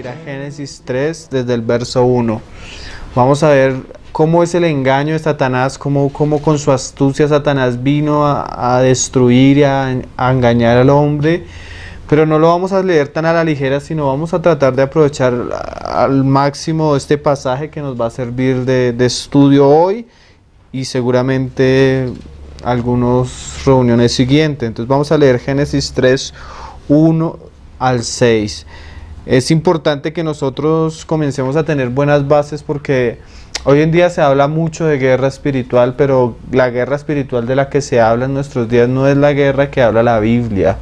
ir a Génesis 3 desde el verso 1. Vamos a ver cómo es el engaño de Satanás, cómo con su astucia Satanás vino a destruir y a engañar al hombre. Pero no lo vamos a leer tan a la ligera, sino vamos a tratar de aprovechar al máximo este pasaje que nos va a servir de estudio hoy y seguramente algunas reuniones siguientes. Entonces vamos a leer Génesis 3, 1 al 6. Es importante que nosotros comencemos a tener buenas bases porque hoy en día se habla mucho de guerra espiritual, pero la guerra espiritual de la que se habla en nuestros días no es la guerra que habla la Biblia.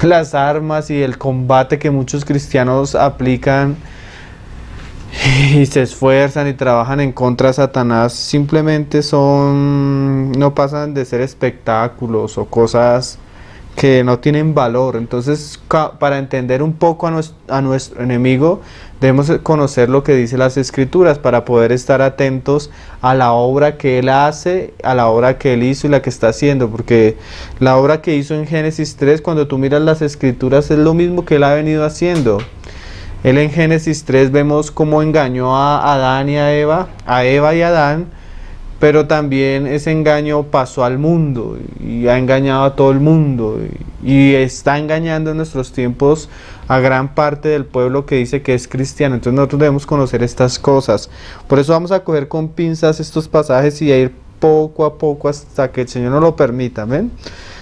Las armas y el combate que muchos cristianos aplican y se esfuerzan y trabajan en contra de Satanás simplemente no pasan de ser espectáculos o cosas que no tienen valor. Entonces, para entender un poco a nuestro enemigo, debemos conocer lo que dice las Escrituras para poder estar atentos a la obra que él hace, a la obra que él hizo y la que está haciendo, porque la obra que hizo en Génesis 3, cuando tú miras las Escrituras, es lo mismo que él ha venido haciendo. Él en Génesis 3 vemos cómo engañó a Adán y a Eva y a Adán, pero también ese engaño pasó al mundo y ha engañado a todo el mundo y está engañando en nuestros tiempos a gran parte del pueblo que dice que es cristiano. Entonces nosotros debemos conocer estas cosas. Por eso vamos a coger con pinzas estos pasajes y a ir poco a poco hasta que el Señor nos lo permita. ¿Ven?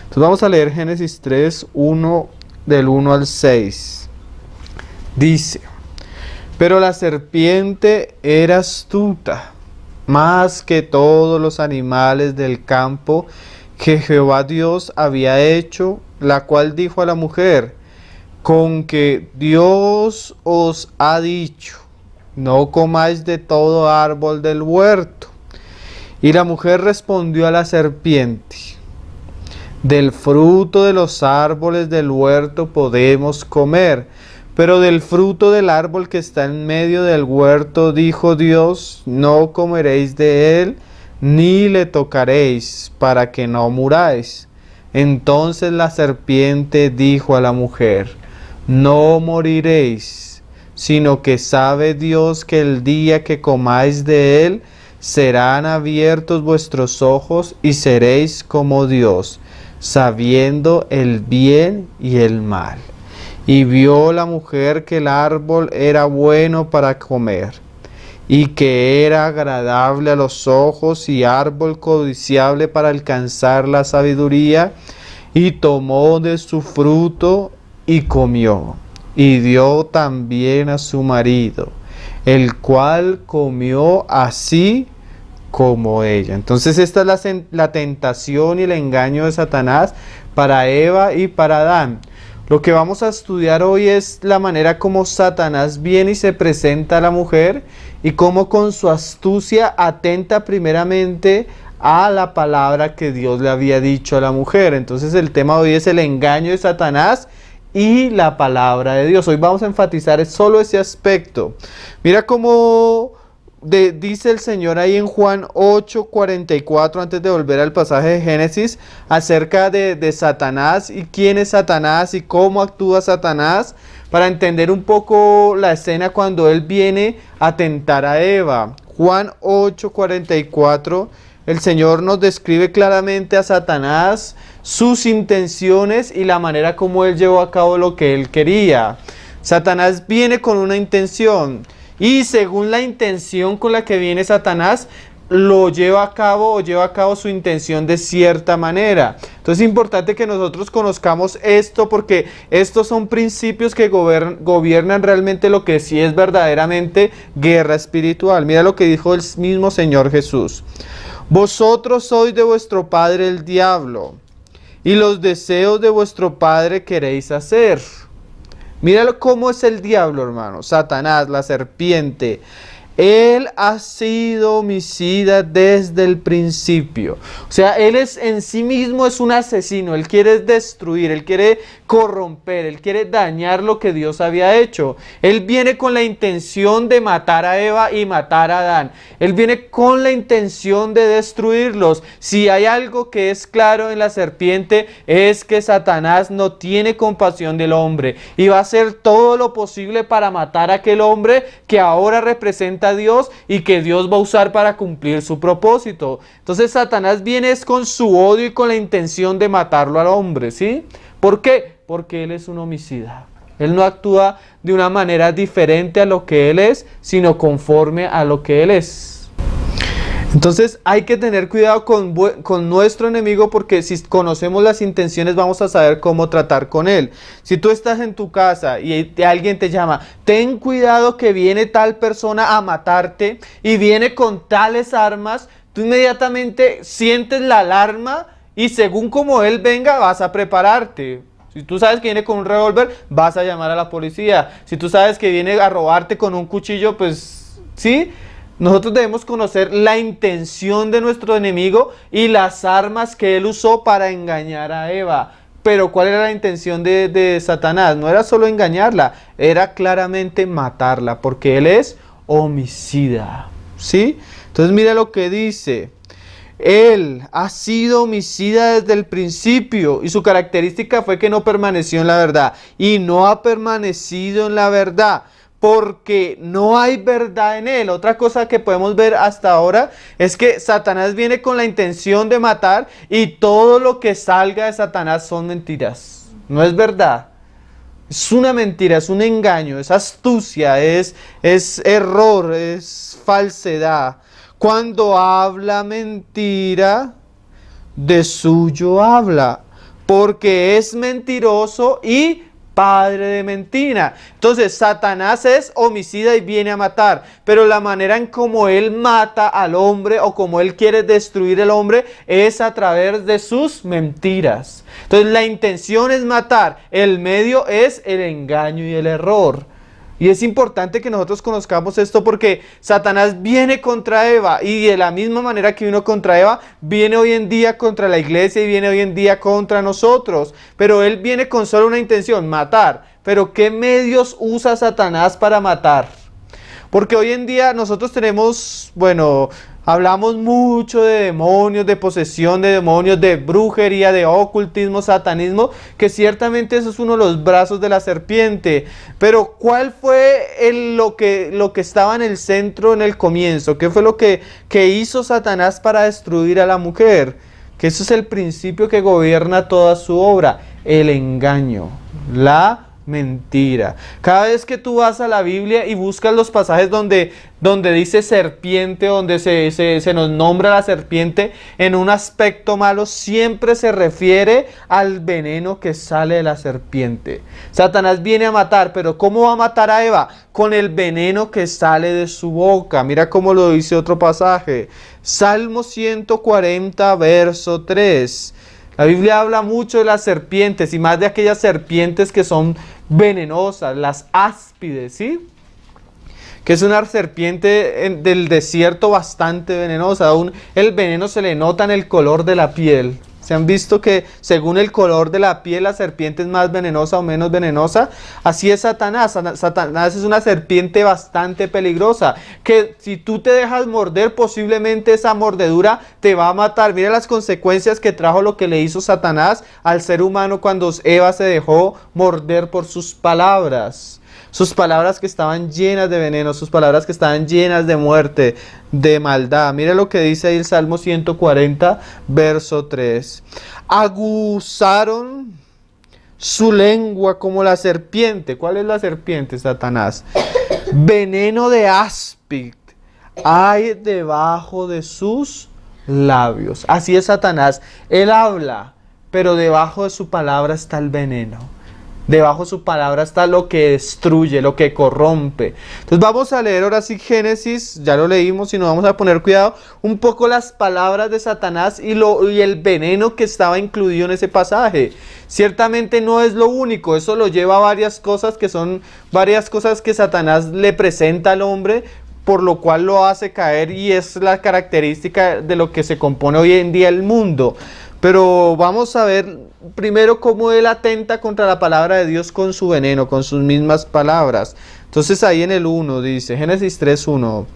Entonces vamos a leer Génesis 3, del 1 al 6. Dice: pero la serpiente era astuta más que todos los animales del campo que Jehová Dios había hecho, la cual dijo a la mujer: con que Dios os ha dicho, no comáis de todo árbol del huerto. Y la mujer respondió a la serpiente: del fruto de los árboles del huerto podemos comer, pero del fruto del árbol que está en medio del huerto, dijo Dios, no comeréis de él, ni le tocaréis, para que no muráis. Entonces la serpiente dijo a la mujer: no moriréis, sino que sabe Dios que el día que comáis de él, serán abiertos vuestros ojos y seréis como Dios, sabiendo el bien y el mal. Y vio la mujer que el árbol era bueno para comer, y que era agradable a los ojos, y árbol codiciable para alcanzar la sabiduría, y tomó de su fruto y comió, y dio también a su marido, el cual comió así como ella. Entonces esta es la tentación y el engaño de Satanás para Eva y para Adán. Lo que vamos a estudiar hoy es la manera como Satanás viene y se presenta a la mujer y cómo con su astucia atenta primeramente a la palabra que Dios le había dicho a la mujer. Entonces el tema de hoy es el engaño de Satanás y la palabra de Dios. Hoy vamos a enfatizar solo ese aspecto. Mira cómo dice el Señor ahí en Juan 8:44, antes de volver al pasaje de Génesis, acerca de Satanás y quién es Satanás y cómo actúa Satanás, para entender un poco la escena cuando él viene a tentar a Eva. Juan 8:44, el Señor nos describe claramente a Satanás, sus intenciones y la manera como él llevó a cabo lo que él quería. Satanás viene con una intención. Y según la intención con la que viene Satanás, lo lleva a cabo su intención de cierta manera. Entonces es importante que nosotros conozcamos esto porque estos son principios que gobiernan realmente lo que sí es verdaderamente guerra espiritual. Mira lo que dijo el mismo Señor Jesús: vosotros sois de vuestro padre el diablo, y los deseos de vuestro padre queréis hacer. Míralo cómo es el diablo, hermano. Satanás, la serpiente. Él ha sido homicida desde el principio. O sea, él en sí mismo es un asesino. Él quiere destruir, él quiere corromper, él quiere dañar lo que Dios había hecho. Él viene con la intención de matar a Eva y matar a Adán. Él viene con la intención de destruirlos. Si hay algo que es claro en la serpiente, es que Satanás no tiene compasión del hombre y va a hacer todo lo posible para matar a aquel hombre que ahora representa a Dios y que Dios va a usar para cumplir su propósito. Entonces Satanás viene con su odio y con la intención de matarlo al hombre, ¿sí? ¿Por qué? Porque él es un homicida. Él no actúa de una manera diferente a lo que él es, sino conforme a lo que él es. Entonces hay que tener cuidado con nuestro enemigo, porque si conocemos las intenciones vamos a saber cómo tratar con él. Si tú estás en tu casa y alguien te llama, ten cuidado que viene tal persona a matarte y viene con tales armas, tú inmediatamente sientes la alarma y según como él venga vas a prepararte. Si tú sabes que viene con un revólver, vas a llamar a la policía. Si tú sabes que viene a robarte con un cuchillo, pues sí. Nosotros debemos conocer la intención de nuestro enemigo y las armas que él usó para engañar a Eva. Pero ¿cuál era la intención de Satanás? No era solo engañarla, era claramente matarla, porque él es homicida. ¿Sí? Entonces mira lo que dice. Él ha sido homicida desde el principio y su característica fue que no permaneció en la verdad y no ha permanecido en la verdad, porque no hay verdad en él. Otra cosa que podemos ver hasta ahora es que Satanás viene con la intención de matar y todo lo que salga de Satanás son mentiras. No es verdad. Es una mentira, es un engaño, es astucia, es error, es falsedad. Cuando habla mentira, de suyo habla, porque es mentiroso y padre de mentira. Entonces Satanás es homicida y viene a matar, pero la manera en cómo él mata al hombre o como él quiere destruir al hombre es a través de sus mentiras. Entonces la intención es matar, el medio es el engaño y el error. Y es importante que nosotros conozcamos esto, porque Satanás viene contra Eva y de la misma manera que vino contra Eva, viene hoy en día contra la iglesia y viene hoy en día contra nosotros. Pero él viene con solo una intención, matar. Pero ¿qué medios usa Satanás para matar? Porque hoy en día nosotros tenemos, hablamos mucho de demonios, de posesión de demonios, de brujería, de ocultismo, satanismo, que ciertamente eso es uno de los brazos de la serpiente. Pero ¿cuál fue lo que estaba en el centro en el comienzo? ¿Qué fue lo que hizo Satanás para destruir a la mujer? Que eso es el principio que gobierna toda su obra, el engaño, la mentira. Cada vez que tú vas a la Biblia y buscas los pasajes donde dice serpiente, donde se nos nombra la serpiente en un aspecto malo, siempre se refiere al veneno que sale de la serpiente. Satanás viene a matar, pero ¿cómo va a matar a Eva? Con el veneno que sale de su boca. Mira cómo lo dice otro pasaje. Salmo 140, verso 3. La Biblia habla mucho de las serpientes y más de aquellas serpientes que son venenosas, las áspides, ¿sí? Que es una serpiente del desierto bastante venenosa. Aún el veneno se le nota en el color de la piel. ¿Se han visto que según el color de la piel la serpiente es más venenosa o menos venenosa? Así es Satanás. Satanás es una serpiente bastante peligrosa, que si tú te dejas morder, posiblemente esa mordedura te va a matar. Mira las consecuencias que trajo lo que le hizo Satanás al ser humano cuando Eva se dejó morder por sus palabras. Sus palabras que estaban llenas de veneno, sus palabras que estaban llenas de muerte, de maldad. Mire lo que dice ahí el Salmo 140, verso 3. Aguzaron su lengua como la serpiente. ¿Cuál es la serpiente? Satanás. Veneno de áspid hay debajo de sus labios. Así es Satanás. Él habla, pero debajo de su palabra está el veneno. Debajo de su palabra está lo que destruye, lo que corrompe. Entonces vamos a leer ahora sí Génesis, ya lo leímos y nos vamos a poner cuidado un poco las palabras de Satanás y el veneno que estaba incluido en ese pasaje. Ciertamente no es lo único, eso lo lleva a varias cosas que son varias cosas que Satanás le presenta al hombre por lo cual lo hace caer y es la característica de lo que se compone hoy en día el mundo. Pero vamos a ver primero cómo él atenta contra la palabra de Dios con su veneno, con sus mismas palabras. Entonces ahí en el 1 dice, Génesis 3:1,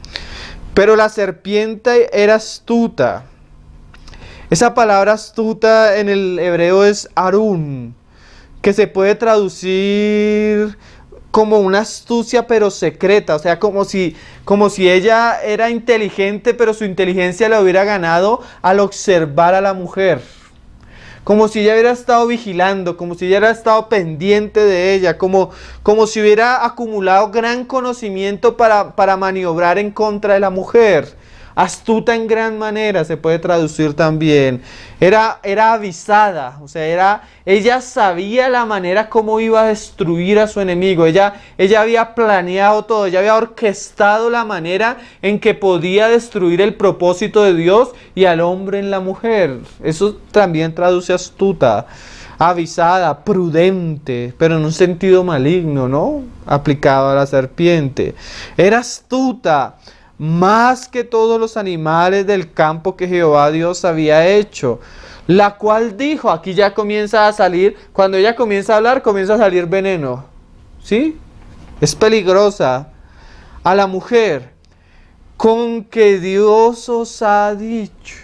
pero la serpiente era astuta. Esa palabra astuta en el hebreo es arun, que se puede traducir como una astucia pero secreta, o sea, como si ella era inteligente, pero su inteligencia la hubiera ganado al observar a la mujer. Como si ella hubiera estado vigilando, como si ella hubiera estado pendiente de ella, como si hubiera acumulado gran conocimiento para maniobrar en contra de la mujer. Astuta en gran manera se puede traducir también. Era avisada, o sea, ella sabía la manera como iba a destruir a su enemigo. Ella había planeado todo, ella había orquestado la manera en que podía destruir el propósito de Dios y al hombre en la mujer. Eso también traduce astuta, avisada, prudente, pero en un sentido maligno, ¿no? Aplicado a la serpiente. Era astuta, más que todos los animales del campo que Jehová Dios había hecho, la cual dijo, aquí ya comienza a salir, cuando ella comienza a hablar, comienza a salir veneno, ¿sí? Es peligrosa. A la mujer, con que Dios os ha dicho.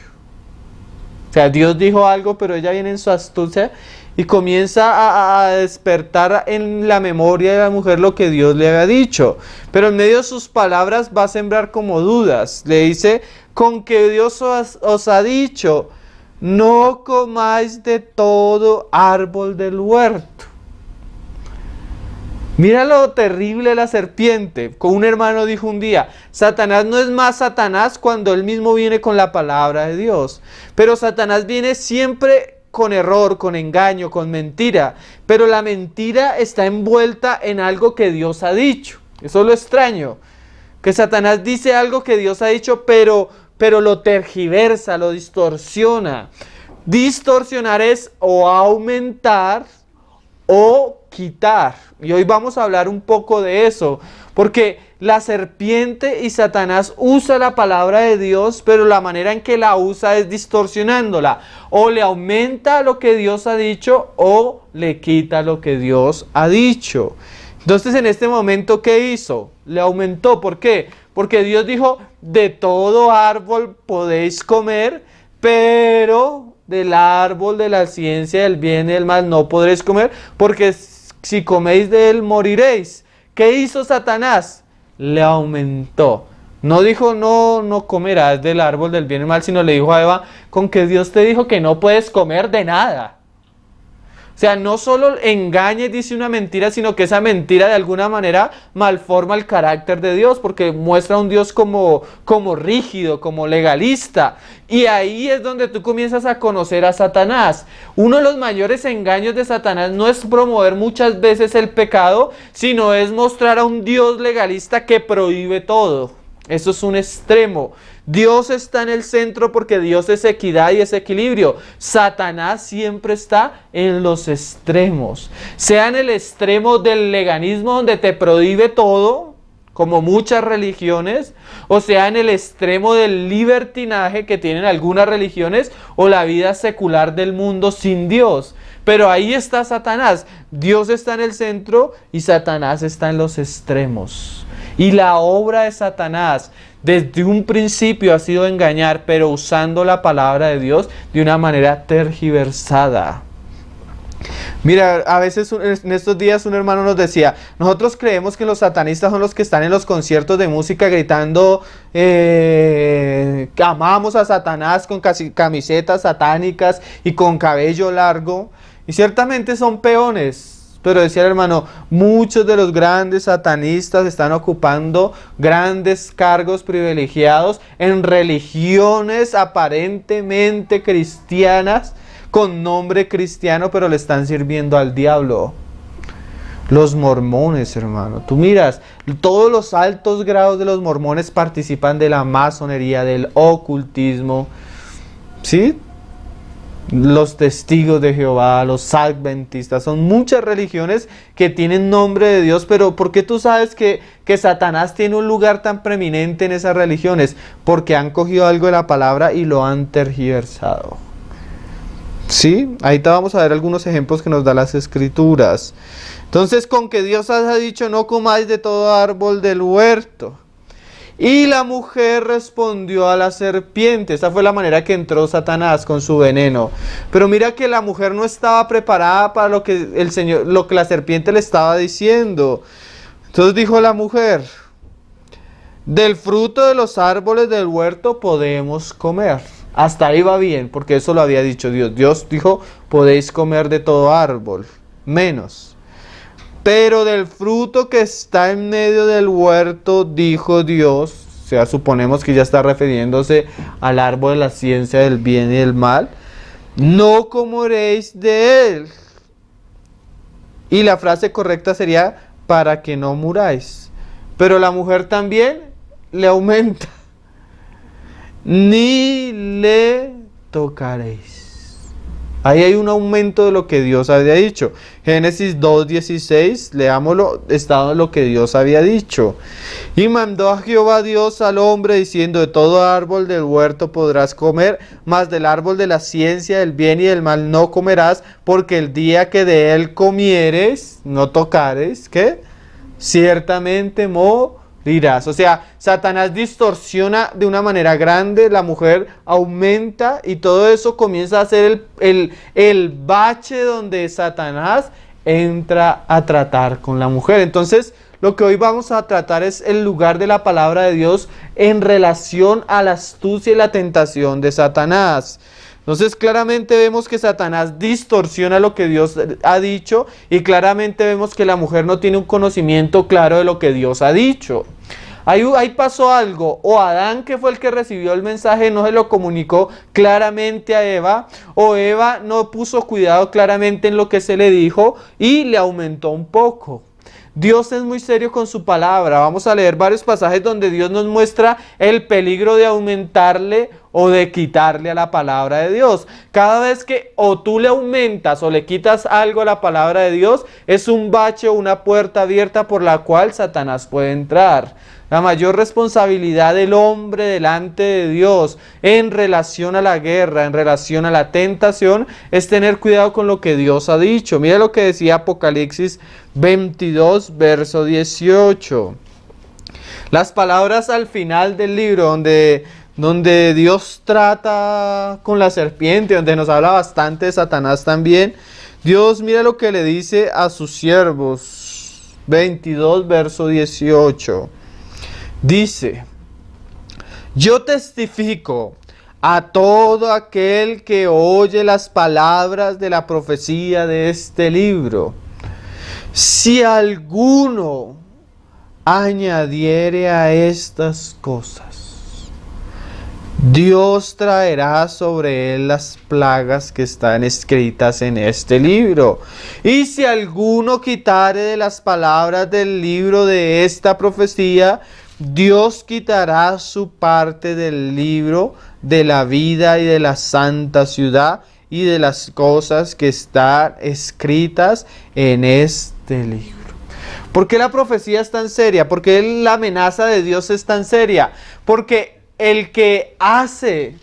O sea, Dios dijo algo, pero ella viene en su astucia y comienza a despertar en la memoria de la mujer lo que Dios le había dicho. Pero en medio de sus palabras va a sembrar como dudas. Le dice, con que Dios os ha dicho, no comáis de todo árbol del huerto. Mira lo terrible de la serpiente. Con un hermano dijo un día, Satanás no es más Satanás cuando él mismo viene con la palabra de Dios. Pero Satanás viene siempre con error, con engaño, con mentira. Pero la mentira está envuelta en algo que Dios ha dicho. Eso es lo extraño. Que Satanás dice algo que Dios ha dicho, pero lo tergiversa, lo distorsiona. Distorsionar es o aumentar o quitar. Y hoy vamos a hablar un poco de eso, porque la serpiente y Satanás usa la palabra de Dios, pero la manera en que la usa es distorsionándola. O le aumenta lo que Dios ha dicho o le quita lo que Dios ha dicho. Entonces en este momento, ¿qué hizo? Le aumentó. ¿Por qué? Porque Dios dijo, de todo árbol podéis comer, pero del árbol de la ciencia del bien y del mal no podréis comer, porque si coméis de él moriréis. ¿Qué hizo Satanás? Le aumentó. No dijo no comerás del árbol del bien y mal, sino le dijo a Eva, con que Dios te dijo que no puedes comer de nada. O sea, no solo engaña y dice una mentira, sino que esa mentira de alguna manera malforma el carácter de Dios, porque muestra a un Dios como rígido, como legalista. Y ahí es donde tú comienzas a conocer a Satanás. Uno de los mayores engaños de Satanás no es promover muchas veces el pecado, sino es mostrar a un Dios legalista que prohíbe todo. Eso es un extremo. Dios está en el centro porque Dios es equidad y es equilibrio. Satanás siempre está en los extremos. Sea en el extremo del leganismo donde te prohíbe todo, como muchas religiones, o sea en el extremo del libertinaje que tienen algunas religiones, o la vida secular del mundo sin Dios. Pero ahí está Satanás. Dios está en el centro y Satanás está en los extremos. Y la obra de Satanás desde un principio ha sido engañar, pero usando la palabra de Dios de una manera tergiversada. Mira, a veces en estos días un hermano nos decía, nosotros creemos que los satanistas son los que están en los conciertos de música gritando que amamos a Satanás con camisetas satánicas y con cabello largo. Y ciertamente son peones. Pero decía el hermano, muchos de los grandes satanistas están ocupando grandes cargos privilegiados en religiones aparentemente cristianas, con nombre cristiano, pero le están sirviendo al diablo. Los mormones, hermano. Tú miras, todos los altos grados de los mormones participan de la masonería, del ocultismo. ¿Sí? los testigos de Jehová, los adventistas, son muchas religiones que tienen nombre de Dios, pero ¿por qué tú sabes que Satanás tiene un lugar tan preeminente en esas religiones? Porque han cogido algo de la palabra y lo han tergiversado. ¿Sí? Ahí te vamos a ver algunos ejemplos que nos da las escrituras. Entonces, con que Dios ha dicho, no comáis de todo árbol del huerto. Y la mujer respondió a la serpiente. Esa fue la manera que entró Satanás con su veneno. Pero mira que la mujer no estaba preparada para lo que la serpiente le estaba diciendo. Entonces dijo la mujer, del fruto de los árboles del huerto podemos comer. Hasta ahí va bien, porque eso lo había dicho Dios. Dios dijo, podéis comer de todo árbol, menos. Pero del fruto que está en medio del huerto, dijo Dios, o sea, suponemos que ya está refiriéndose al árbol de la ciencia del bien y del mal, no comeréis de él. Y la frase correcta sería, para que no muráis. Pero la mujer también le aumenta, ni le tocaréis. Ahí hay un aumento de lo que Dios había dicho. Génesis 2:16, leámoslo, está lo que Dios había dicho. Y mandó a Jehová Dios al hombre diciendo, de todo árbol del huerto podrás comer, mas del árbol de la ciencia del bien y del mal no comerás, porque el día que de él comieres, no tocares, ¿qué? Ciertamente morirás. O sea, Satanás distorsiona de una manera grande, la mujer aumenta y todo eso comienza a ser el bache donde Satanás entra a tratar con la mujer. Entonces, lo que hoy vamos a tratar es el lugar de la palabra de Dios en relación a la astucia y la tentación de Satanás. Entonces claramente vemos que Satanás distorsiona lo que Dios ha dicho y claramente vemos que la mujer no tiene un conocimiento claro de lo que Dios ha dicho. Ahí pasó algo, o Adán, que fue el que recibió el mensaje, no se lo comunicó claramente a Eva, o Eva no puso cuidado claramente en lo que se le dijo y le aumentó un poco. Dios es muy serio con su palabra. Vamos a leer varios pasajes donde Dios nos muestra el peligro de aumentarle o de quitarle a la palabra de Dios. Cada vez que o tú le aumentas o le quitas algo a la palabra de Dios, es un bache o una puerta abierta por la cual Satanás puede entrar. La mayor responsabilidad del hombre delante de Dios en relación a la guerra, en relación a la tentación, es tener cuidado con lo que Dios ha dicho. Mira lo que decía Apocalipsis 22, verso 18. Las palabras al final del libro donde Dios trata con la serpiente, donde nos habla bastante de Satanás también. Dios, mira lo que le dice a sus siervos. 22, verso 18. Dice, yo testifico a todo aquel que oye las palabras de la profecía de este libro. Si alguno añadiere a estas cosas, Dios traerá sobre él las plagas que están escritas en este libro. Y si alguno quitare de las palabras del libro de esta profecía, Dios quitará su parte del libro de la vida y de la santa ciudad y de las cosas que están escritas en este libro. ¿Por qué la profecía es tan seria? ¿Por qué la amenaza de Dios es tan seria? Porque el que hace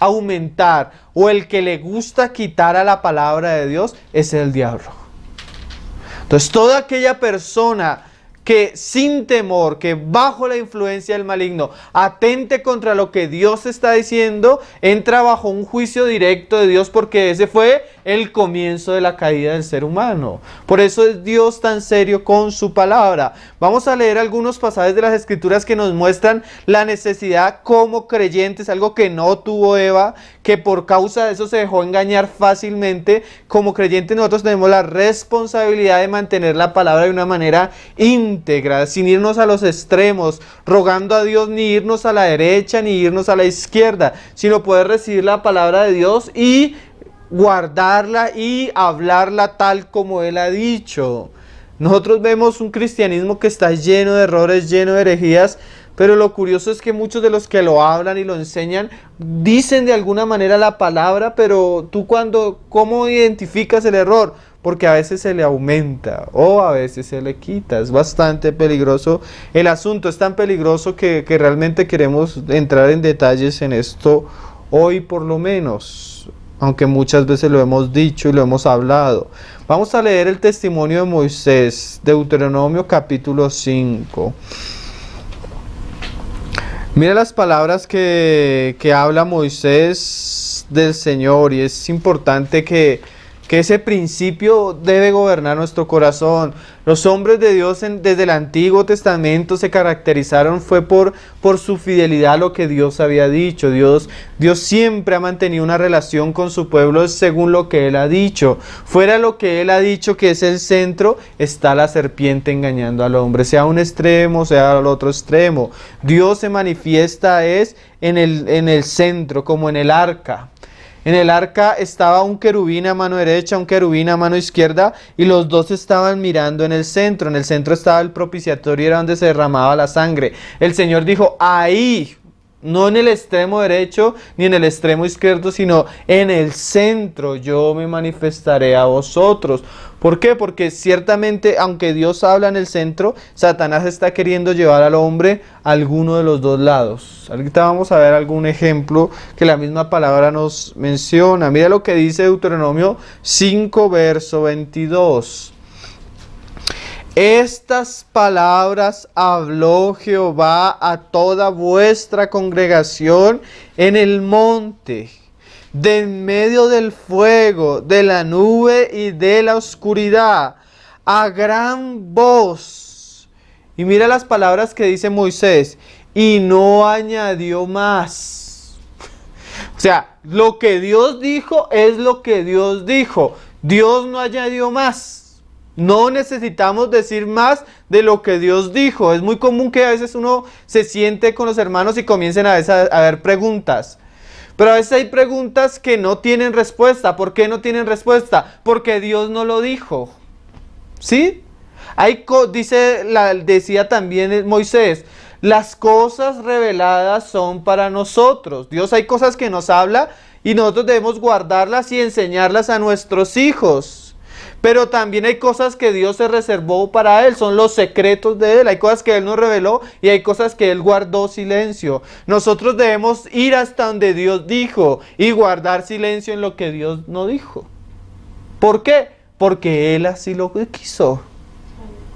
aumentar o el que le gusta quitar a la palabra de Dios es el diablo. Entonces toda aquella persona que sin temor, que bajo la influencia del maligno, atente contra lo que Dios está diciendo, entra bajo un juicio directo de Dios, porque ese fue el comienzo de la caída del ser humano. Por eso es Dios tan serio con su palabra. Vamos a leer algunos pasajes de las Escrituras que nos muestran la necesidad como creyentes, algo que no tuvo Eva, que por causa de eso se dejó engañar fácilmente. Como creyentes nosotros tenemos la responsabilidad de mantener la palabra de una manera íntegra, sin irnos a los extremos, rogando a Dios ni irnos a la derecha ni irnos a la izquierda, sino poder recibir la palabra de Dios y guardarla y hablarla tal como Él ha dicho. Nosotros vemos un cristianismo que está lleno de errores, lleno de herejías, pero lo curioso es que muchos de los que lo hablan y lo enseñan dicen de alguna manera la palabra, pero tú ¿cómo identificas el error? Porque a veces se le aumenta o a veces se le quita. Es bastante peligroso el asunto, es tan peligroso que realmente queremos entrar en detalles en esto hoy por lo menos, aunque muchas veces lo hemos dicho y lo hemos hablado. Vamos a leer el testimonio de Moisés, Deuteronomio capítulo 5. Mira las palabras que habla Moisés del Señor, y es importante que ese principio debe gobernar nuestro corazón. Los hombres de Dios desde el Antiguo Testamento se caracterizaron fue por su fidelidad a lo que Dios había dicho. Dios siempre ha mantenido una relación con su pueblo según lo que Él ha dicho. Fuera de lo que Él ha dicho, que es el centro, está la serpiente engañando al hombre, sea un extremo, sea al otro extremo. Dios se manifiesta en el centro, como en el arca. En el arca estaba un querubín a mano derecha, un querubín a mano izquierda, y los dos estaban mirando en el centro. En el centro estaba el propiciatorio, era donde se derramaba la sangre. El Señor dijo, ahí, no en el extremo derecho ni en el extremo izquierdo, sino en el centro yo me manifestaré a vosotros. ¿Por qué? Porque ciertamente, aunque Dios habla en el centro, Satanás está queriendo llevar al hombre a alguno de los dos lados. Ahorita vamos a ver algún ejemplo que la misma palabra nos menciona. Mira lo que dice Deuteronomio 5, verso 22. Estas palabras habló Jehová a toda vuestra congregación en el monte, de en medio del fuego, de la nube y de la oscuridad, a gran voz. Y mira las palabras que dice Moisés, y no añadió más. O sea, lo que Dios dijo es lo que Dios dijo. Dios no añadió más. No necesitamos decir más de lo que Dios dijo. Es muy común que a veces uno se siente con los hermanos y comiencen a haber preguntas. Pero a veces hay preguntas que no tienen respuesta. ¿Por qué no tienen respuesta? Porque Dios no lo dijo. ¿Sí? Decía también Moisés, las cosas reveladas son para nosotros. Dios, hay cosas que nos habla y nosotros debemos guardarlas y enseñarlas a nuestros hijos. Pero también hay cosas que Dios se reservó para Él, son los secretos de Él. Hay cosas que Él nos reveló y hay cosas que Él guardó silencio. Nosotros debemos ir hasta donde Dios dijo y guardar silencio en lo que Dios no dijo. ¿Por qué? Porque Él así lo quiso.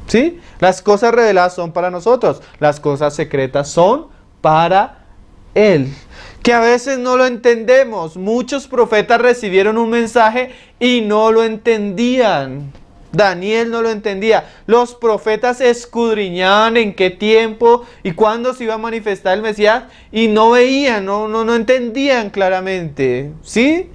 ¿Sí? Las cosas reveladas son para nosotros, las cosas secretas son para Él. Que a veces no lo entendemos. Muchos profetas recibieron un mensaje y no lo entendían. Daniel no lo entendía. Los profetas escudriñaban en qué tiempo y cuándo se iba a manifestar el Mesías y no veían, no entendían claramente. ¿Sí?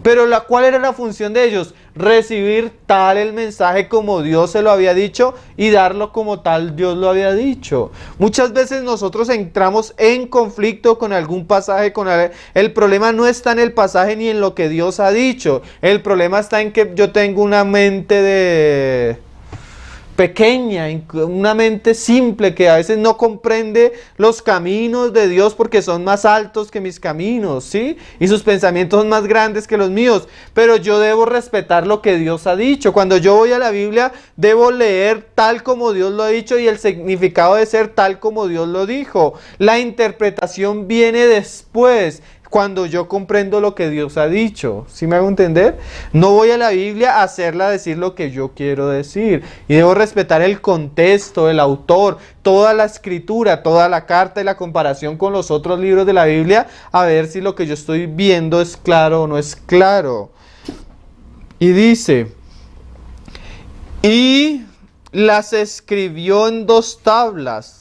Pero ¿cuál era la función de ellos? Recibir tal el mensaje como Dios se lo había dicho y darlo como tal Dios lo había dicho. Muchas veces nosotros entramos en conflicto con algún pasaje. El problema no está en el pasaje ni en lo que Dios ha dicho. El problema está en que yo tengo una mente pequeña, una mente simple que a veces no comprende los caminos de Dios porque son más altos que mis caminos, ¿sí? Y sus pensamientos son más grandes que los míos, pero yo debo respetar lo que Dios ha dicho. Cuando yo voy a la Biblia, debo leer tal como Dios lo ha dicho y el significado de ser tal como Dios lo dijo. La interpretación viene después, cuando yo comprendo lo que Dios ha dicho. ¿Sí me hago entender? No voy a la Biblia a hacerla decir lo que yo quiero decir. Y debo respetar el contexto, el autor, toda la escritura, toda la carta y la comparación con los otros libros de la Biblia, a ver si lo que yo estoy viendo es claro o no es claro. Y dice, y las escribió en 2 tablas,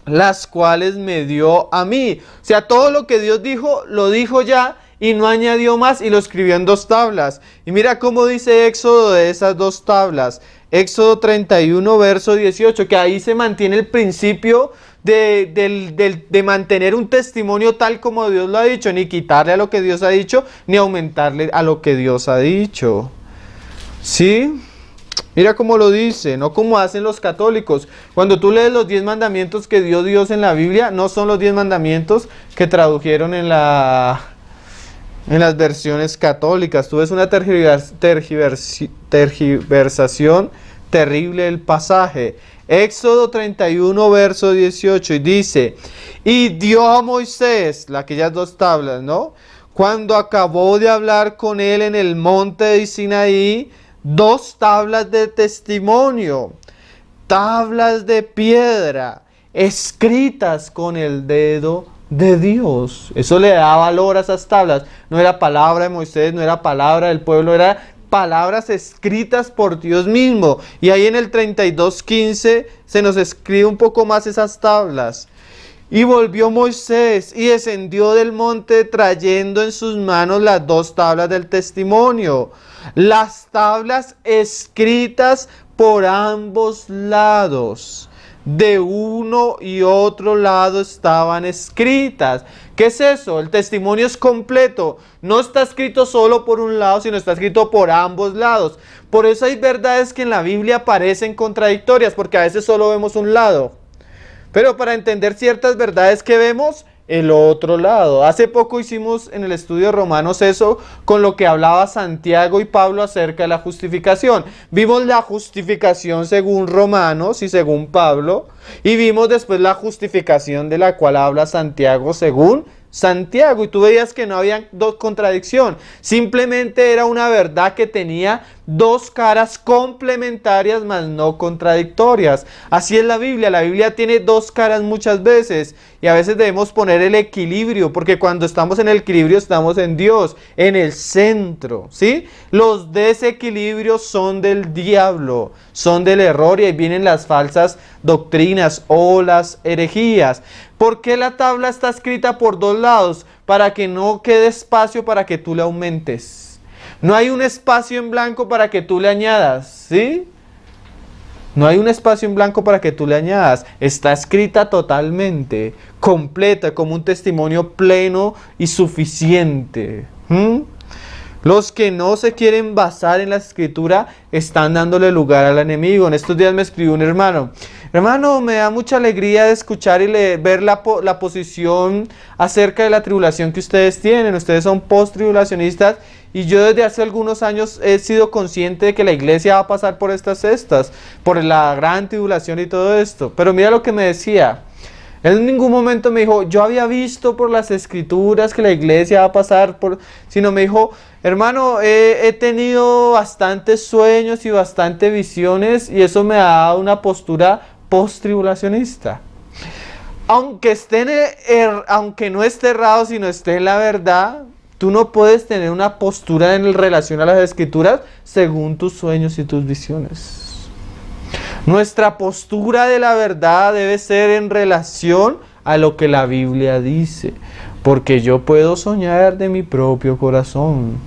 las cuales me dio a mí. O sea, todo lo que Dios dijo, lo dijo ya y no añadió más y lo escribió en 2 tablas. Y mira cómo dice Éxodo de esas 2 tablas. Éxodo 31, verso 18, que ahí se mantiene el principio de mantener un testimonio tal como Dios lo ha dicho, ni quitarle a lo que Dios ha dicho, ni aumentarle a lo que Dios ha dicho. ¿Sí? Mira cómo lo dice, no como hacen los católicos. Cuando tú lees los 10 mandamientos que dio Dios en la Biblia, no son los 10 mandamientos que tradujeron en las versiones católicas. Tú ves una tergiversación terrible del pasaje. Éxodo 31, verso 18, y dice: y dio a Moisés, aquellas 2 tablas, ¿no? Cuando acabó de hablar con él en el monte de Sinaí, 2 tablas de testimonio, tablas de piedra, escritas con el dedo de Dios. Eso le da valor a esas tablas. No era palabra de Moisés, no era palabra del pueblo, era palabras escritas por Dios mismo. Y ahí en el 32:15 se nos escribe un poco más esas tablas. Y volvió Moisés y descendió del monte trayendo en sus manos las 2 tablas del testimonio, las tablas escritas por ambos lados. De uno y otro lado estaban escritas. ¿Qué es eso? El testimonio es completo. No está escrito solo por un lado, sino está escrito por ambos lados. Por eso hay verdades que en la Biblia parecen contradictorias, porque a veces solo vemos un lado. Pero para entender ciertas verdades que vemos, el otro lado. Hace poco hicimos en el estudio de Romanos eso con lo que hablaba Santiago y Pablo acerca de la justificación. Vimos la justificación según Romanos y según Pablo, y vimos después la justificación de la cual habla Santiago según Santiago, y tú veías que no había contradicción, simplemente era una verdad que tenía 2 caras complementarias mas no contradictorias. Así es la Biblia tiene 2 caras muchas veces, y a veces debemos poner el equilibrio, porque cuando estamos en el equilibrio estamos en Dios, en el centro, ¿sí? Los desequilibrios son del diablo, son del error, y ahí vienen las falsas doctrinas o las herejías. ¿Por qué la tabla está escrita por 2 lados? Para que no quede espacio para que tú le aumentes. No hay un espacio en blanco para que tú le añadas, ¿sí? No hay un espacio en blanco para que tú le añadas. Está escrita totalmente, completa, como un testimonio pleno y suficiente. Los que no se quieren basar en la escritura están dándole lugar al enemigo. En estos días me escribió un hermano. Hermano, me da mucha alegría de escuchar y ver la posición acerca de la tribulación que ustedes tienen. Ustedes son post-tribulacionistas, y yo desde hace algunos años he sido consciente de que la iglesia va a pasar por estas cestas, por la gran tribulación y todo esto. Pero mira lo que me decía. Él en ningún momento me dijo, yo había visto por las escrituras que la iglesia va a pasar por... Sino me dijo, hermano, he tenido bastantes sueños y bastantes visiones, y eso me ha dado una postura post-tribulacionista. Aunque no esté errado, sino esté en la verdad, tú no puedes tener una postura en relación a las escrituras según tus sueños y tus visiones. Nuestra postura de la verdad debe ser en relación a lo que la Biblia dice, porque yo puedo soñar de mi propio corazón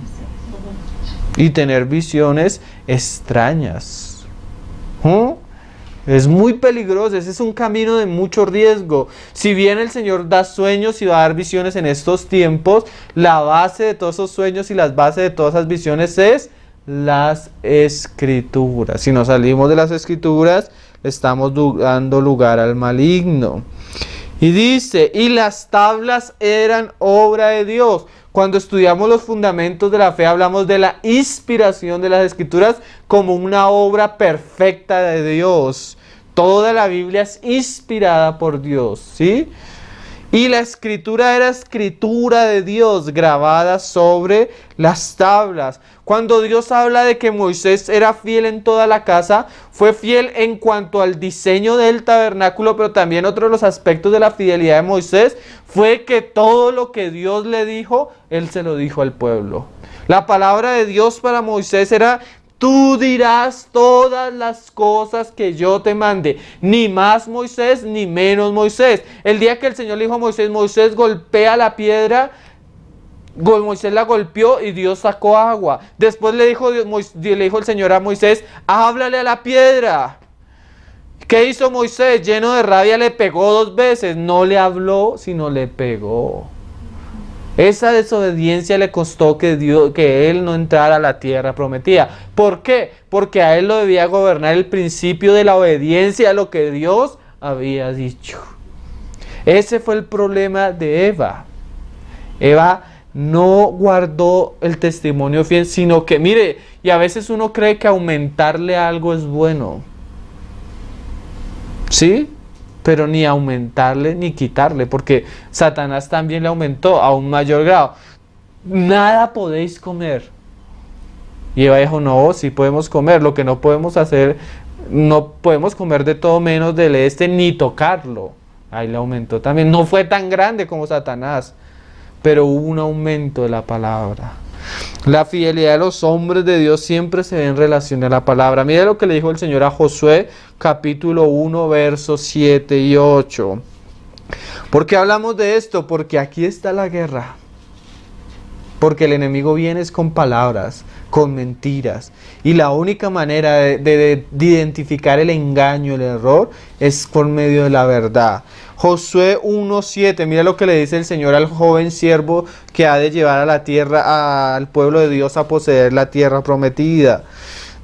y tener visiones extrañas. Es muy peligroso, ese es un camino de mucho riesgo. Si bien el Señor da sueños y va a dar visiones en estos tiempos, la base de todos esos sueños y las bases de todas esas visiones es las escrituras. Si nos salimos de las escrituras, estamos dando lugar al maligno. Y dice, y las tablas eran obra de Dios. Cuando estudiamos los fundamentos de la fe, hablamos de la inspiración de las escrituras como una obra perfecta de Dios. Toda la Biblia es inspirada por Dios, ¿sí? Y la escritura era escritura de Dios grabada sobre las tablas. Cuando Dios habla de que Moisés era fiel en toda la casa, fue fiel en cuanto al diseño del tabernáculo, pero también otro de los aspectos de la fidelidad de Moisés fue que todo lo que Dios le dijo, él se lo dijo al pueblo. La palabra de Dios para Moisés era: tú dirás todas las cosas que yo te mande, ni más Moisés, ni menos Moisés. El día que el Señor le dijo a Moisés, Moisés golpea la piedra, Moisés la golpeó y Dios sacó agua. Después le dijo el Señor a Moisés, háblale a la piedra. ¿Qué hizo Moisés? Lleno de rabia le pegó 2 veces. No le habló, sino le pegó. Esa desobediencia le costó que él no entrara a la tierra prometida. ¿Por qué? Porque a él lo debía gobernar el principio de la obediencia a lo que Dios había dicho. Ese fue el problema de Eva. Eva no guardó el testimonio fiel, sino que, mire, y a veces uno cree que aumentarle algo es bueno. ¿Sí? Pero ni aumentarle ni quitarle, porque Satanás también le aumentó a un mayor grado. Nada podéis comer. Y Eva dijo, no, sí podemos comer, lo que no podemos hacer, no podemos comer de todo menos del ni tocarlo. Ahí le aumentó también. No fue tan grande como Satanás, pero hubo un aumento de la palabra. La fidelidad de los hombres de Dios siempre se ve en relación a la palabra. Mira lo que le dijo el Señor a Josué, capítulo 1, versos 7 y 8. ¿Por qué hablamos de esto? Porque aquí está la guerra. Porque el enemigo viene es con palabras, con mentiras. Y la única manera de identificar el engaño, el error, es por medio de la verdad. Josué 1:7, mira lo que le dice el Señor al joven siervo que ha de llevar a la tierra, al pueblo de Dios a poseer la tierra prometida.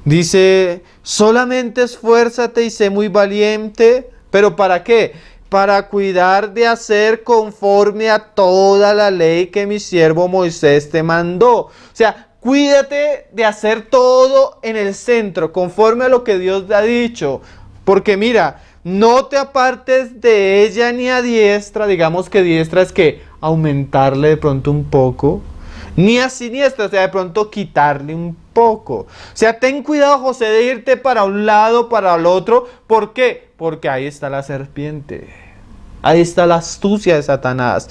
Dice, solamente esfuérzate y sé muy valiente, ¿pero para qué? Para cuidar de hacer conforme a toda la ley que mi siervo Moisés te mandó. O sea, cuídate de hacer todo en el centro, conforme a lo que Dios te ha dicho. Porque mira, no te apartes de ella ni a diestra, digamos que diestra es que aumentarle de pronto un poco, ni a siniestra, o sea, de pronto quitarle un poco. O sea, ten cuidado, José, de irte para un lado, para el otro. ¿Por qué? Porque ahí está la serpiente. Ahí está la astucia de Satanás.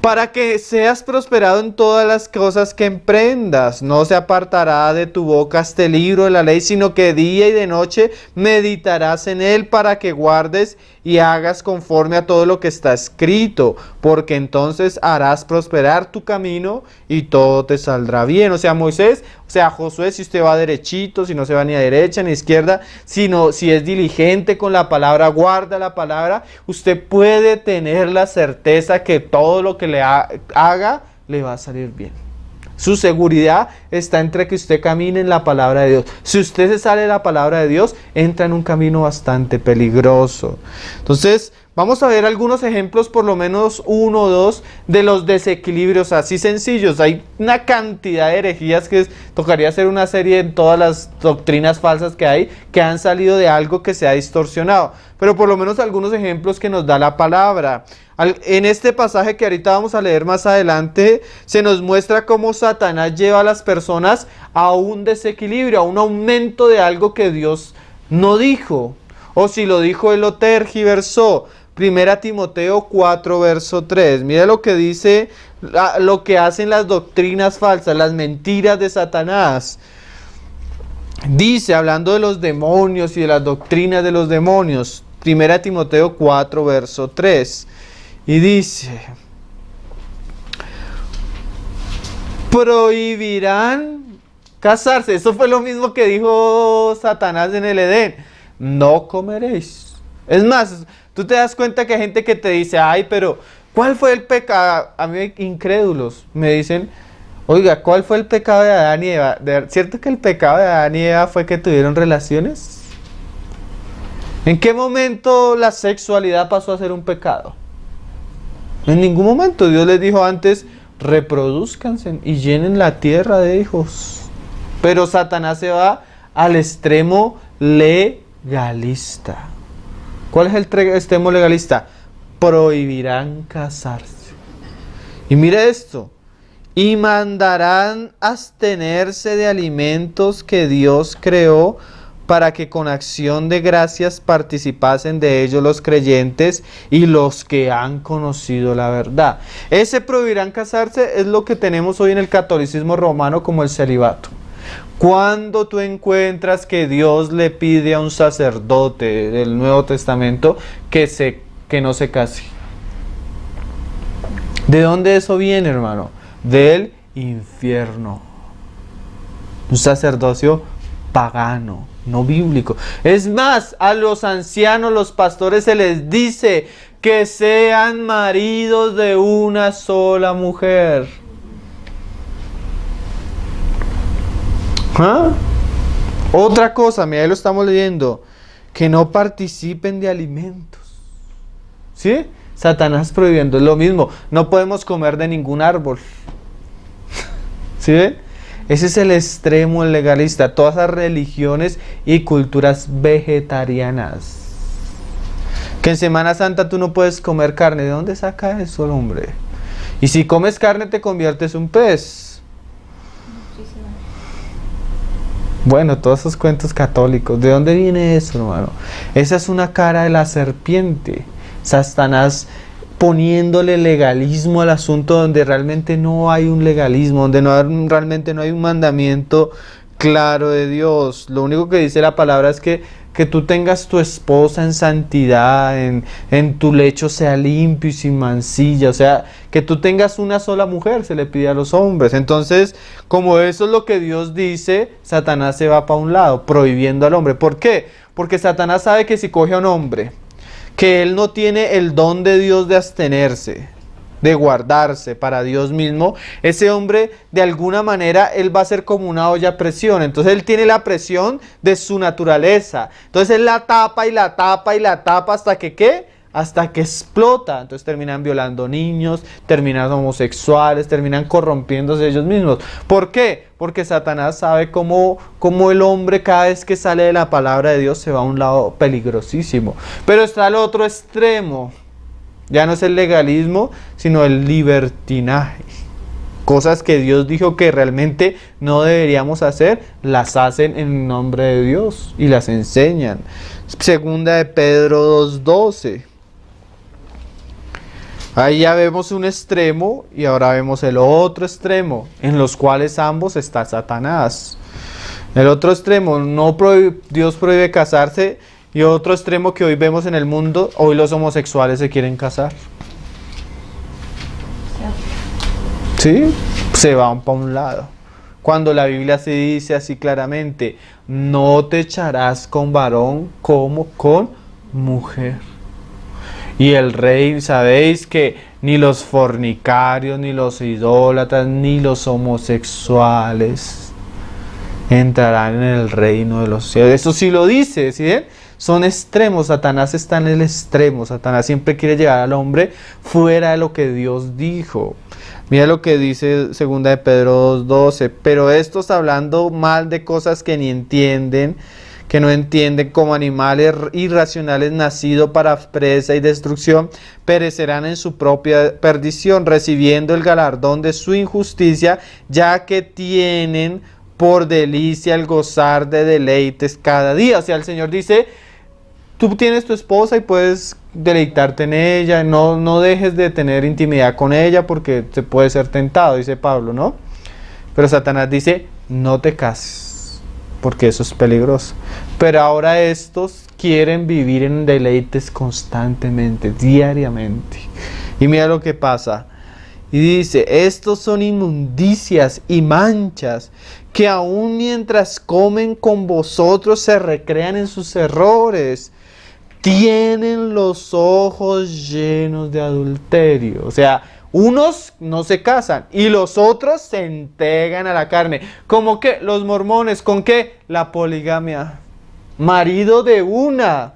Para que seas prosperado en todas las cosas que emprendas. No se apartará de tu boca este libro de la ley, sino que día y de noche meditarás en él para que guardes y hagas conforme a todo lo que está escrito, porque entonces harás prosperar tu camino y todo te saldrá bien. O sea, Moisés, o sea, Josué, si usted va derechito, si no se va ni a derecha ni a izquierda, sino si es diligente con la palabra, guarda la palabra, usted puede tener la certeza que todo lo que le haga le va a salir bien. Su seguridad está entre que usted camine en la palabra de Dios. Si usted se sale de la palabra de Dios, entra en un camino bastante peligroso. Entonces, vamos a ver algunos ejemplos, por lo menos uno o dos, de los desequilibrios así sencillos. Hay una cantidad de herejías que tocaría hacer una serie en todas las doctrinas falsas que hay, que han salido de algo que se ha distorsionado. Pero por lo menos algunos ejemplos que nos da la palabra. En este pasaje que ahorita vamos a leer más adelante, se nos muestra cómo Satanás lleva a las personas a un desequilibrio, a un aumento de algo que Dios no dijo. O si lo dijo, él lo tergiversó. 1 Timoteo 4, verso 3. Mira lo que dice, lo que hacen las doctrinas falsas, las mentiras de Satanás. Dice, hablando de los demonios y de las doctrinas de los demonios, 1 Timoteo 4, verso 3. Y dice, prohibirán casarse. Eso fue lo mismo que dijo Satanás en el Edén. No comeréis. Es más, tú te das cuenta que hay gente que te dice, ay, pero ¿cuál fue el pecado? A mí incrédulos me dicen, oiga, ¿cuál fue el pecado de Adán y Eva? ¿Cierto que el pecado de Adán y Eva fue que tuvieron relaciones? ¿En qué momento la sexualidad pasó a ser un pecado? En ningún momento. Dios les dijo antes, reproduzcanse y llenen la tierra de hijos. Pero Satanás se va al extremo legalista. ¿Cuál es el extremo legalista? Prohibirán casarse. Y mire esto. Y mandarán abstenerse de alimentos que Dios creó para que con acción de gracias participasen de ellos los creyentes y los que han conocido la verdad. Ese prohibirán casarse es lo que tenemos hoy en el catolicismo romano como el celibato. Cuando tú encuentras que Dios le pide a un sacerdote del Nuevo Testamento que no se case. ¿De dónde eso viene, hermano? Del infierno. Un sacerdocio pagano, no bíblico. Es más, a los ancianos, los pastores se les dice que sean maridos de una sola mujer. ¿Ah? Otra cosa, mira, ahí lo estamos leyendo, que no participen de alimentos. ¿Sí? Satanás prohibiendo, es lo mismo, no podemos comer de ningún árbol. ¿Sí ven? Ese es el extremo legalista, todas las religiones y culturas vegetarianas. Que en Semana Santa tú no puedes comer carne, ¿de dónde saca eso el hombre? Y si comes carne te conviertes en un pez. Bueno, todos esos cuentos católicos, ¿de dónde viene eso, hermano? Esa es una cara de la serpiente. Satanás poniéndole legalismo al asunto donde realmente no hay un legalismo, donde realmente no hay un mandamiento claro de Dios. Lo único que dice la palabra es que tú tengas tu esposa en santidad, en tu lecho sea limpio y sin mancilla. O sea, que tú tengas una sola mujer, se le pide a los hombres. Entonces, como eso es lo que Dios dice, Satanás se va para un lado, prohibiendo al hombre. ¿Por qué? Porque Satanás sabe que si coge a un hombre que él no tiene el don de Dios de abstenerse, de guardarse para Dios mismo, ese hombre de alguna manera él va a ser como una olla a presión. Entonces él tiene la presión de su naturaleza. Entonces él la tapa y la tapa y la tapa hasta que ¿qué? Hasta que explota. Entonces terminan violando niños, terminan homosexuales, terminan corrompiéndose ellos mismos. ¿Por qué? Porque Satanás sabe cómo el hombre cada vez que sale de la palabra de Dios se va a un lado peligrosísimo. Pero está el otro extremo. Ya no es el legalismo, sino el libertinaje. Cosas que Dios dijo que realmente no deberíamos hacer, las hacen en nombre de Dios y las enseñan. Segunda de Pedro 2:12. Ahí ya vemos un extremo y ahora vemos el otro extremo, en los cuales ambos está Satanás. El otro extremo, Dios prohíbe casarse, y otro extremo que hoy vemos en el mundo, hoy los homosexuales se quieren casar. ¿Sí? Se van para un lado. Cuando la Biblia se dice así claramente, no te echarás con varón como con mujer. Y el rey, sabéis que ni los fornicarios, ni los idólatras, ni los homosexuales entrarán en el reino de los cielos. Eso sí lo dice, ¿sí ven? Son extremos. Satanás está en el extremo. Satanás siempre quiere llevar al hombre fuera de lo que Dios dijo. Mira lo que dice 2 de Pedro 2:12. Pero estos, hablando mal de cosas que ni entienden, que no entienden, como animales irracionales nacidos para presa y destrucción, perecerán en su propia perdición, recibiendo el galardón de su injusticia, ya que tienen por delicia el gozar de deleites cada día. O sea, el Señor dice, tú tienes tu esposa y puedes deleitarte en ella, no dejes de tener intimidad con ella porque te puede ser tentado, dice Pablo, ¿no? Pero Satanás dice, no te cases, porque eso es peligroso. Pero ahora estos quieren vivir en deleites constantemente, diariamente. Y mira lo que pasa. Y dice, estos son inmundicias y manchas, que aun mientras comen con vosotros se recrean en sus errores. Tienen los ojos llenos de adulterio. O sea, unos no se casan y los otros se entregan a la carne. ¿Cómo que los mormones? ¿Con qué? La poligamia. Marido de una.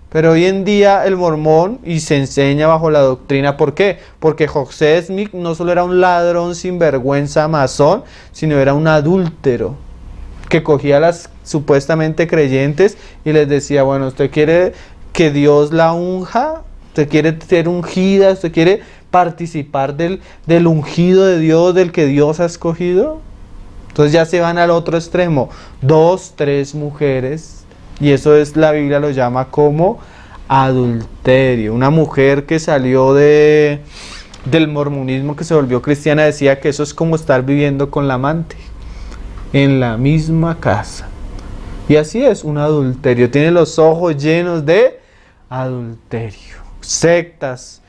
Pero hoy en día el mormón, y se enseña bajo la doctrina, ¿por qué? Porque José Smith no solo era un ladrón sinvergüenza masón, sino era un adúltero, que cogía a las supuestamente creyentes y les decía, bueno, ¿usted quiere que Dios la unja? ¿Usted quiere ser ungida? ¿Usted quiere participar del ungido de Dios, del que Dios ha escogido? Entonces ya se van al otro extremo, 2, 3 mujeres, y eso es, la Biblia lo llama como adulterio. Una mujer que salió del mormonismo, que se volvió cristiana, decía que eso es como estar viviendo con la amante en la misma casa. Y así es, un adulterio. Tiene los ojos llenos de adulterio. Sectas.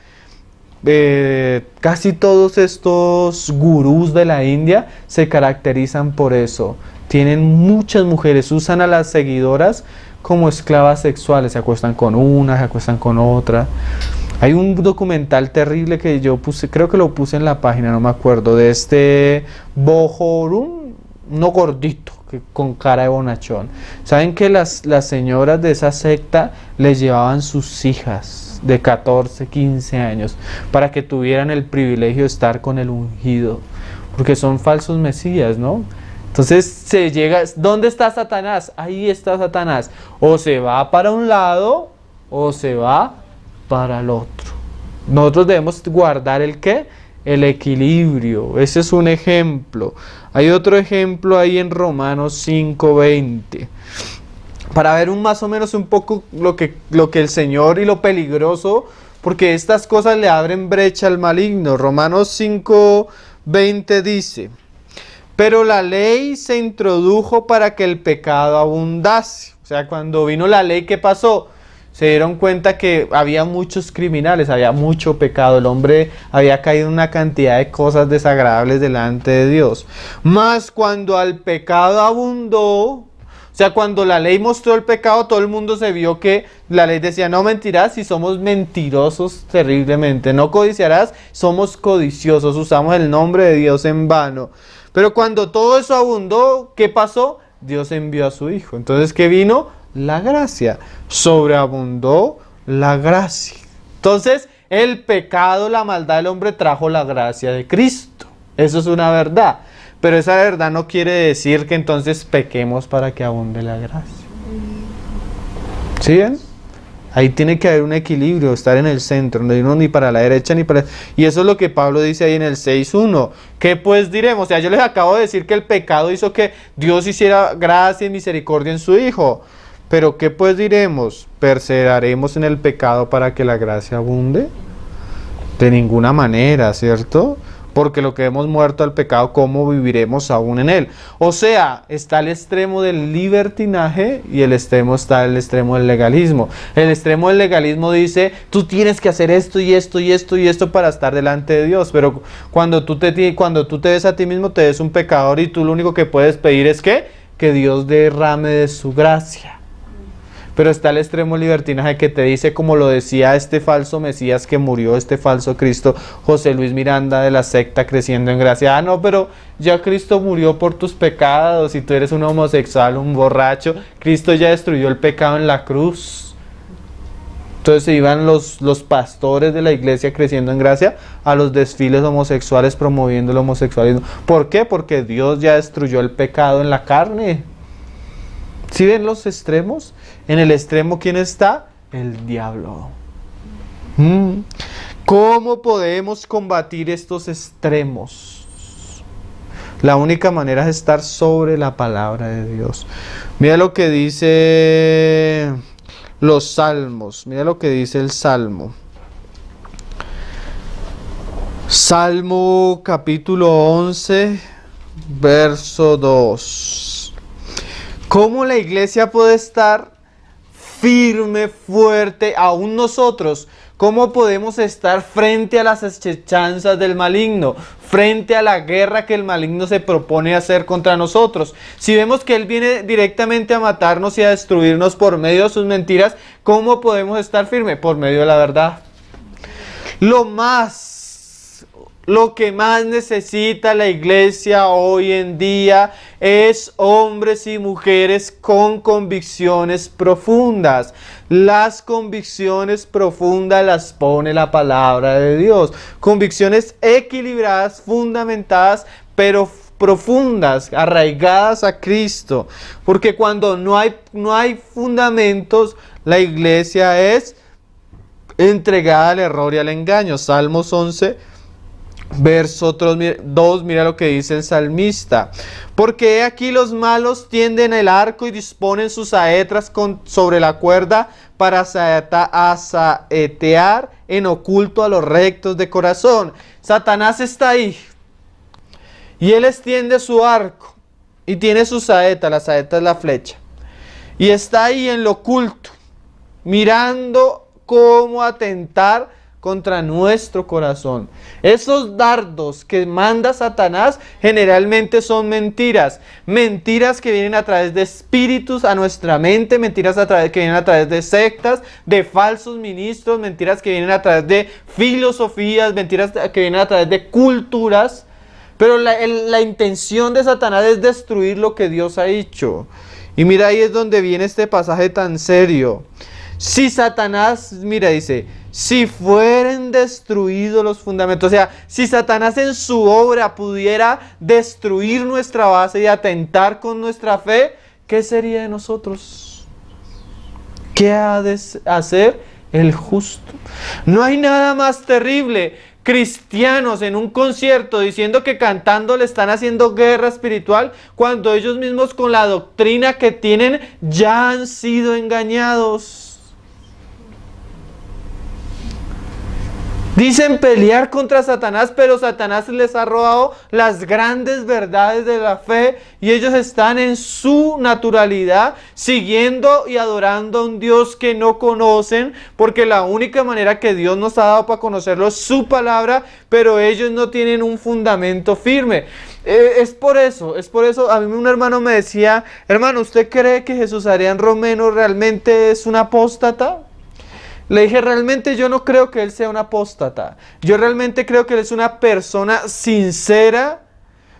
Casi todos estos gurús de la India se caracterizan por eso. Tienen muchas mujeres, usan a las seguidoras como esclavas sexuales, se acuestan con una, se acuestan con otra. Hay un documental terrible que yo puse, creo que lo puse en la página, no me acuerdo, de este Bojorun, uno gordito, con cara de bonachón. ¿Saben que las señoras de esa secta les llevaban sus hijas de 14, 15 años para que tuvieran el privilegio de estar con el ungido? Porque son falsos mesías, ¿no? Entonces se llega, ¿dónde está Satanás? Ahí está Satanás. O se va para un lado o se va para el otro. Nosotros debemos guardar ¿el qué? El equilibrio. Ese es un ejemplo. Hay otro ejemplo ahí en Romanos 5:20. Para ver más o menos un poco lo que el Señor y lo peligroso, porque estas cosas le abren brecha al maligno. Romanos 5:20 dice: pero la ley se introdujo para que el pecado abundase. O sea, cuando vino la ley, ¿qué pasó? Se dieron cuenta que había muchos criminales, había mucho pecado. El hombre había caído en una cantidad de cosas desagradables delante de Dios. Mas cuando al pecado abundó, o sea, cuando la ley mostró el pecado, todo el mundo se vio que la ley decía: no mentirás, y somos mentirosos terriblemente. No codiciarás, somos codiciosos, usamos el nombre de Dios en vano. Pero cuando todo eso abundó, ¿qué pasó? Dios envió a su Hijo. Entonces, ¿qué vino? La gracia. Sobreabundó la gracia. Entonces, el pecado, la maldad del hombre trajo la gracia de Cristo. Eso es una verdad. Pero esa verdad no quiere decir que entonces pequemos para que abunde la gracia. ¿Sí ven? Ahí tiene que haber un equilibrio, estar en el centro, no irnos ni para la derecha ni para... Y eso es lo que Pablo dice ahí en el 6:1. ¿Qué pues diremos? O sea, yo les acabo de decir que el pecado hizo que Dios hiciera gracia y misericordia en su Hijo. Pero ¿qué pues diremos? ¿Perseveraremos en el pecado para que la gracia abunde? De ninguna manera, ¿cierto? Porque lo que hemos muerto al pecado, ¿cómo viviremos aún en él? O sea, está el extremo del libertinaje y el extremo del legalismo. El extremo del legalismo dice: tú tienes que hacer esto y esto y esto y esto para estar delante de Dios. Pero cuando tú te ves a ti mismo, te ves un pecador, y tú lo único que puedes pedir es que Dios derrame de su gracia. Pero está el extremo libertinaje que te dice, como lo decía este falso Mesías que murió, este falso Cristo, José Luis Miranda, de la secta Creciendo en Gracia: ah, no, pero ya Cristo murió por tus pecados, y tú eres un homosexual, un borracho, Cristo ya destruyó el pecado en la cruz. Entonces se iban los pastores de la iglesia Creciendo en Gracia a los desfiles homosexuales promoviendo el homosexualismo. ¿Por qué? Porque Dios ya destruyó el pecado en la carne. ¿Sí ven los extremos? En el extremo, ¿quién está? El diablo. ¿Cómo podemos combatir estos extremos? La única manera es estar sobre la palabra de Dios. Mira lo que dice los salmos. Mira lo que dice el Salmo. Salmo capítulo 11, verso 2. ¿Cómo la iglesia puede estar firme, fuerte, aún nosotros? ¿Cómo podemos estar frente a las asechanzas del maligno? Frente a la guerra que el maligno se propone hacer contra nosotros. Si vemos que él viene directamente a matarnos y a destruirnos por medio de sus mentiras, ¿cómo podemos estar firmes? Por medio de la verdad. Lo que más necesita la iglesia hoy en día es hombres y mujeres con convicciones profundas. Las convicciones profundas las pone la palabra de Dios. Convicciones equilibradas, fundamentadas, pero profundas, arraigadas a Cristo. Porque cuando no hay fundamentos, la iglesia es entregada al error y al engaño. Salmos 11, verso 2, mira lo que dice el salmista: porque he aquí los malos tienden el arco y disponen sus saetas sobre la cuerda para saetear en oculto a los rectos de corazón. Satanás está ahí y él extiende su arco y tiene su saeta, la saeta es la flecha, y está ahí en lo oculto, mirando cómo atentar contra nuestro corazón. Esos dardos que manda Satanás generalmente son mentiras. Mentiras que vienen a través de espíritus a nuestra mente, mentiras que vienen a través de sectas, de falsos ministros, mentiras que vienen a través de filosofías, mentiras que vienen a través de culturas. Pero la intención de Satanás es destruir lo que Dios ha hecho. Y mira, ahí es donde viene este pasaje tan serio. Si Satanás, mira, dice, si fueren destruidos los fundamentos, o sea, si Satanás en su obra pudiera destruir nuestra base y atentar con nuestra fe, ¿qué sería de nosotros? ¿Qué ha de hacer el justo? No hay nada más terrible. Cristianos en un concierto diciendo que cantando le están haciendo guerra espiritual, cuando ellos mismos con la doctrina que tienen ya han sido engañados. Dicen pelear contra Satanás, pero Satanás les ha robado las grandes verdades de la fe y ellos están en su naturalidad siguiendo y adorando a un Dios que no conocen, porque la única manera que Dios nos ha dado para conocerlo es su palabra, pero ellos no tienen un fundamento firme. Es por eso, a mí un hermano me decía, hermano, ¿usted cree que Jesús Adrián Romero realmente es un apóstata? Le dije, realmente yo no creo que él sea un apóstata. Yo realmente creo que él es una persona sincera,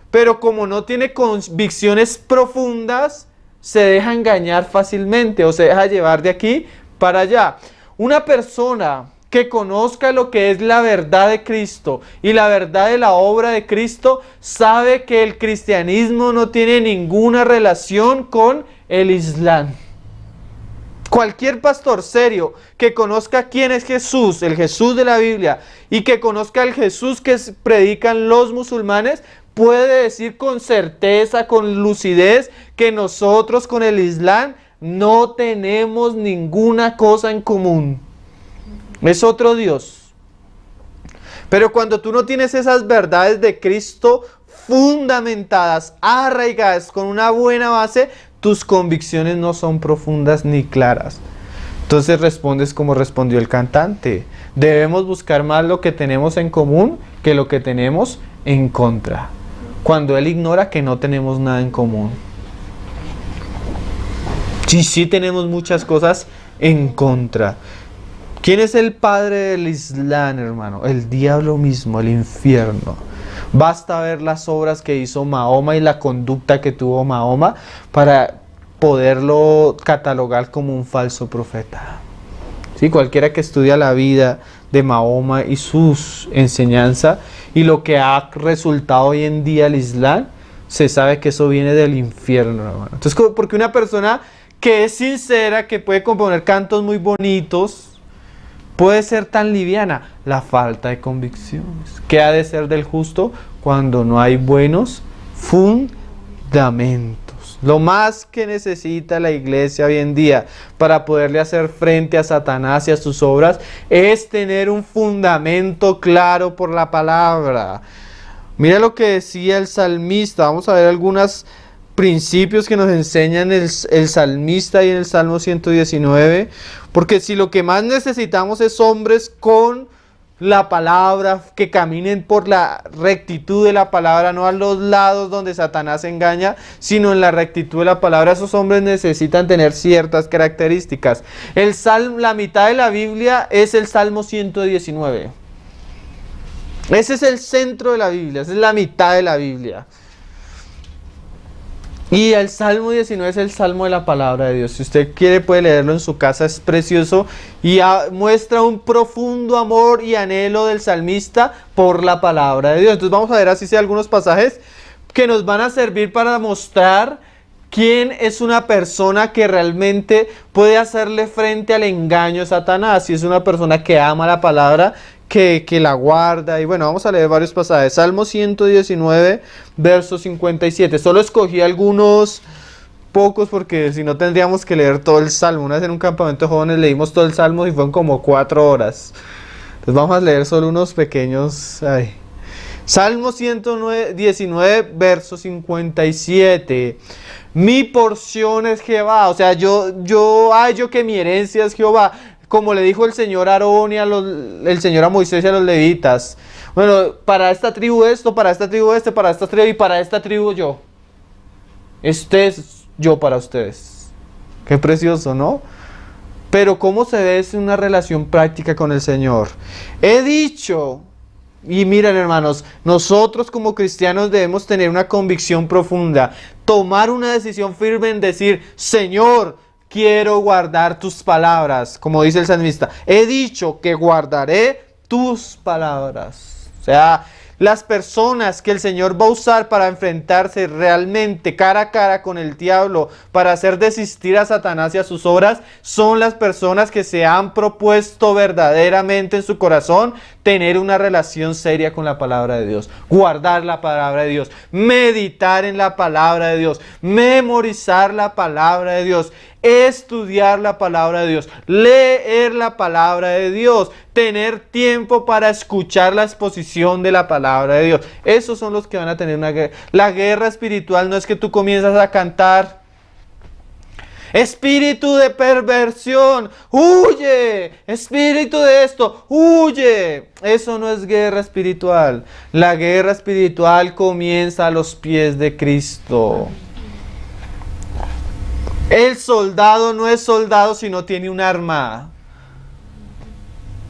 pero como no tiene convicciones profundas, se deja engañar fácilmente o se deja llevar de aquí para allá. Una persona que conozca lo que es la verdad de Cristo y la verdad de la obra de Cristo, sabe que el cristianismo no tiene ninguna relación con el Islam. Cualquier pastor serio que conozca quién es Jesús, el Jesús de la Biblia, y que conozca el Jesús que predican los musulmanes, puede decir con certeza, con lucidez, que nosotros con el Islam no tenemos ninguna cosa en común. Es otro Dios. Pero cuando tú no tienes esas verdades de Cristo fundamentadas, arraigadas, con una buena base, tus convicciones no son profundas ni claras. Entonces respondes como respondió el cantante. Debemos buscar más lo que tenemos en común que lo que tenemos en contra. Cuando él ignora que no tenemos nada en común. Sí tenemos muchas cosas en contra. ¿Quién es el padre del Islam, hermano? El diablo mismo, el infierno. Basta ver las obras que hizo Mahoma y la conducta que tuvo Mahoma para poderlo catalogar como un falso profeta. ¿Sí? Cualquiera que estudia la vida de Mahoma y sus enseñanzas y lo que ha resultado hoy en día el Islam, se sabe que eso viene del infierno, hermano. Entonces, porque una persona que es sincera, que puede componer cantos muy bonitos, puede ser tan liviana? La falta de convicciones. ¿Qué ha de ser del justo cuando no hay buenos fundamentos? Lo más que necesita la iglesia hoy en día para poderle hacer frente a Satanás y a sus obras es tener un fundamento claro por la palabra. Mira lo que decía el salmista. Vamos a ver algunos principios que nos enseñan el salmista y en el Salmo 119. Porque si lo que más necesitamos es hombres con la palabra, que caminen por la rectitud de la palabra, no a los lados donde Satanás engaña, sino en la rectitud de la palabra, esos hombres necesitan tener ciertas características. La mitad de la Biblia es el Salmo 119. Ese es el centro de la Biblia, esa es la mitad de la Biblia. Y el Salmo 19 es el Salmo de la palabra de Dios. Si usted quiere puede leerlo en su casa, es precioso y muestra un profundo amor y anhelo del salmista por la palabra de Dios. Entonces vamos a ver así sea algunos pasajes que nos van a servir para mostrar quién es una persona que realmente puede hacerle frente al engaño de Satanás. Si es una persona que ama la palabra, que la guarda. Y bueno, vamos a leer varios pasajes. Salmo 119, verso 57. Solo escogí algunos pocos porque si no tendríamos que leer todo el Salmo. Una vez en un campamento de jóvenes leímos todo el Salmo y fueron como 4 horas. Entonces vamos a leer solo unos pequeños. Salmo 119, verso 57. Mi porción es Jehová. O sea, yo hallo que mi herencia es Jehová. como le dijo el Señor a Aarón y el Señor a Moisés y a los levitas. Bueno, para esta tribu esto, para esta tribu este, para esta tribu y para esta tribu yo. Este es yo para ustedes. Qué precioso, ¿no? Pero ¿cómo se ve es una relación práctica con el Señor? He dicho, y miren hermanos, nosotros como cristianos debemos tener una convicción profunda, tomar una decisión firme en decir, Señor, quiero guardar tus palabras, como dice el salmista. He dicho que guardaré tus palabras. O sea, las personas que el Señor va a usar para enfrentarse realmente cara a cara con el diablo, para hacer desistir a Satanás y a sus obras, son las personas que se han propuesto verdaderamente en su corazón tener una relación seria con la palabra de Dios, guardar la palabra de Dios, meditar en la palabra de Dios, memorizar la palabra de Dios, estudiar la palabra de Dios, leer la palabra de Dios, tener tiempo para escuchar la exposición de la palabra de Dios. Esos son los que van a tener una guerra. La guerra espiritual no es que tú comienzas a cantar espíritu de perversión, huye, espíritu de esto, huye. Eso no es guerra espiritual. La guerra espiritual comienza a los pies de Cristo. El soldado no es soldado si no tiene un arma.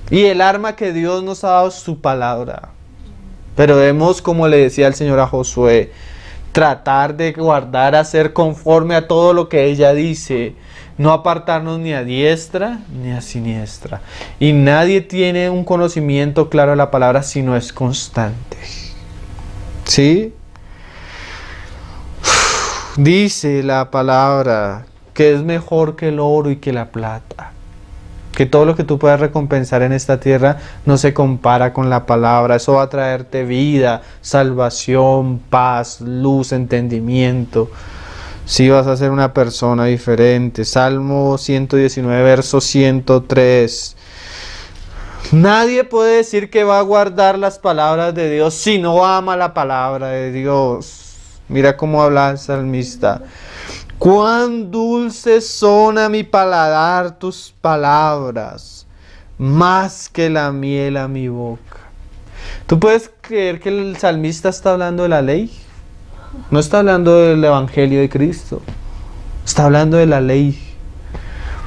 Y el arma que Dios nos ha dado es su palabra. Pero debemos, como le decía el Señor a Josué, tratar de guardar, hacer conforme a todo lo que ella dice. No apartarnos ni a diestra ni a siniestra. Y nadie tiene un conocimiento claro de la palabra si no es constante. ¿Sí? Dice la palabra que es mejor que el oro y que la plata. Que todo lo que tú puedas recompensar en esta tierra no se compara con la palabra. Eso va a traerte vida, salvación, paz, luz, entendimiento. Si vas a ser una persona diferente. Salmo 119, verso 103. Nadie puede decir que va a guardar las palabras de Dios si no ama la palabra de Dios. Mira cómo habla el salmista. Cuán dulces son a mi paladar tus palabras, más que la miel a mi boca. ¿Tú puedes creer que el salmista está hablando de la ley? No está hablando del evangelio de Cristo. Está hablando de la ley.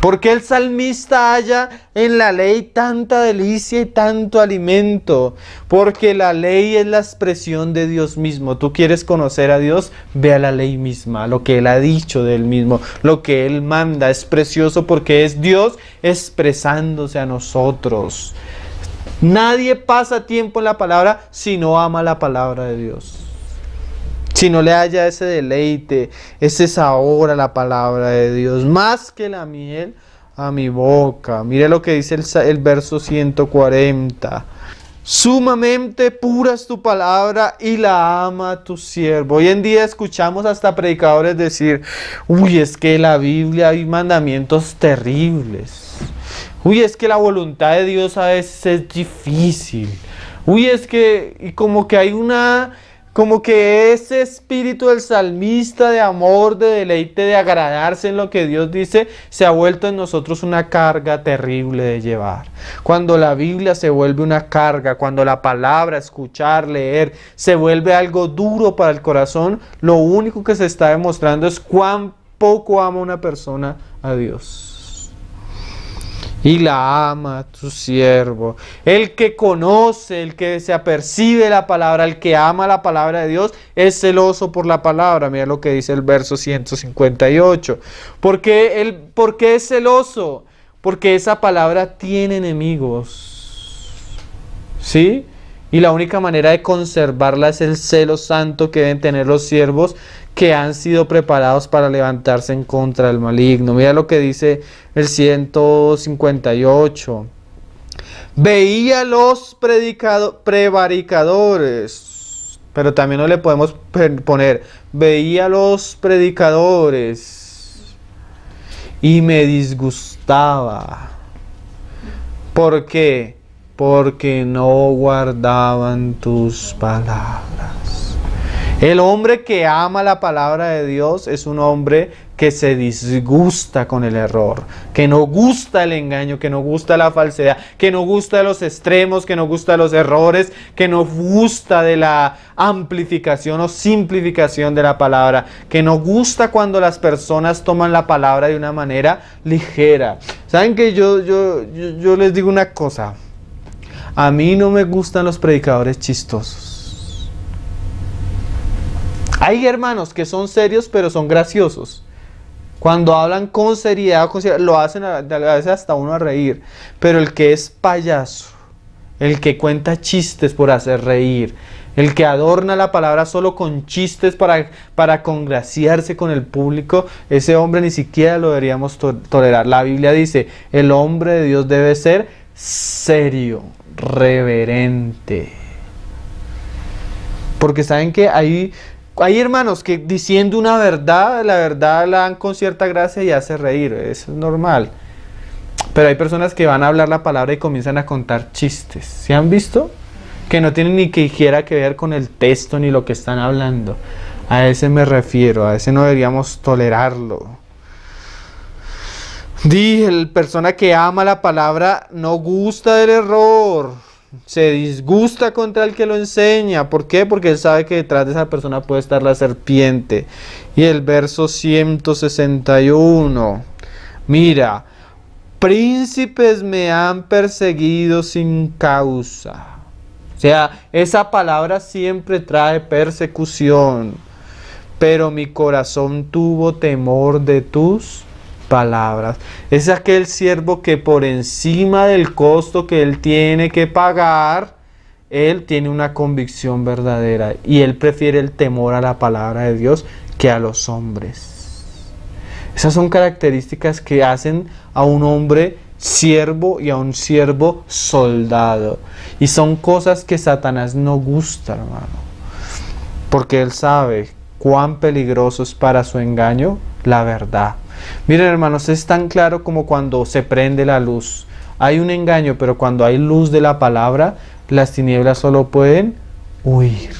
¿Por qué el salmista halla en la ley tanta delicia y tanto alimento? Porque la ley es la expresión de Dios mismo. Tú quieres conocer a Dios, ve a la ley misma, lo que Él ha dicho de Él mismo, lo que Él manda. Es precioso porque es Dios expresándose a nosotros. Nadie pasa tiempo en la palabra si no ama la palabra de Dios. Si no le haya ese deleite, ese sabor a la palabra de Dios, más que la miel a mi boca. Mire lo que dice el verso 140. Sumamente pura es tu palabra y la ama tu siervo. Hoy en día escuchamos hasta predicadores decir, uy, es que en la Biblia hay mandamientos terribles. Uy, es que la voluntad de Dios a veces es difícil. Uy, es que, y como que hay como que ese espíritu del salmista de amor, de deleite, de agradarse en lo que Dios dice, se ha vuelto en nosotros una carga terrible de llevar. Cuando la Biblia se vuelve una carga, cuando la palabra, escuchar, leer, se vuelve algo duro para el corazón, lo único que se está demostrando es cuán poco ama una persona a Dios. Y la ama tu siervo. El que conoce, el que se apercibe la palabra, el que ama la palabra de Dios, es celoso por la palabra. Mira lo que dice el verso 158. ¿Por qué es celoso? Porque esa palabra tiene enemigos. ¿Sí? Y la única manera de conservarla es el celo santo que deben tener los siervos que han sido preparados para levantarse en contra del maligno. Mira lo que dice el 158. Veía los prevaricadores, pero también no le podemos poner, veía los predicadores y me disgustaba. ¿Por qué? Porque no guardaban tus palabras. El hombre que ama la palabra de Dios es un hombre que se disgusta con el error, que no gusta el engaño, que no gusta la falsedad, que no gusta los extremos, que no gusta los errores, que no gusta de la amplificación o simplificación de la palabra, que no gusta cuando las personas toman la palabra de una manera ligera. ¿Saben que yo les digo una cosa? A mí no me gustan los predicadores chistosos. Hay hermanos que son serios pero son graciosos. Cuando hablan con seriedad, lo hacen a veces hasta uno a reír. Pero el que es payaso, el que cuenta chistes por hacer reír, el que adorna la palabra solo con chistes para congraciarse con el público, ese hombre ni siquiera lo deberíamos tolerar. La Biblia dice, el hombre de Dios debe ser serio, reverente. Porque saben que hay hermanos que diciendo una verdad, la verdad la dan con cierta gracia y hace reír, eso es normal. Pero hay personas que van a hablar la palabra y comienzan a contar chistes. ¿Se han visto? Que no tienen ni siquiera que ver con el texto ni lo que están hablando. A ese me refiero, a ese no deberíamos tolerarlo. El persona que ama la palabra no gusta del error. Se disgusta contra el que lo enseña. ¿Por qué? Porque él sabe que detrás de esa persona puede estar la serpiente. Y el verso 161. Mira, príncipes me han perseguido sin causa. O sea, esa palabra siempre trae persecución. Pero mi corazón tuvo temor de tus palabras. Es aquel siervo que por encima del costo que él tiene que pagar, él tiene una convicción verdadera y él prefiere el temor a la palabra de Dios que a los hombres. Esas son características que hacen a un hombre siervo y a un siervo soldado. Y son cosas que Satanás no gusta, hermano. Porque él sabe cuán peligroso es para su engaño la verdad. Miren, hermanos, es tan claro como cuando se prende la luz. Hay un engaño, pero cuando hay luz de la palabra, las tinieblas solo pueden huir.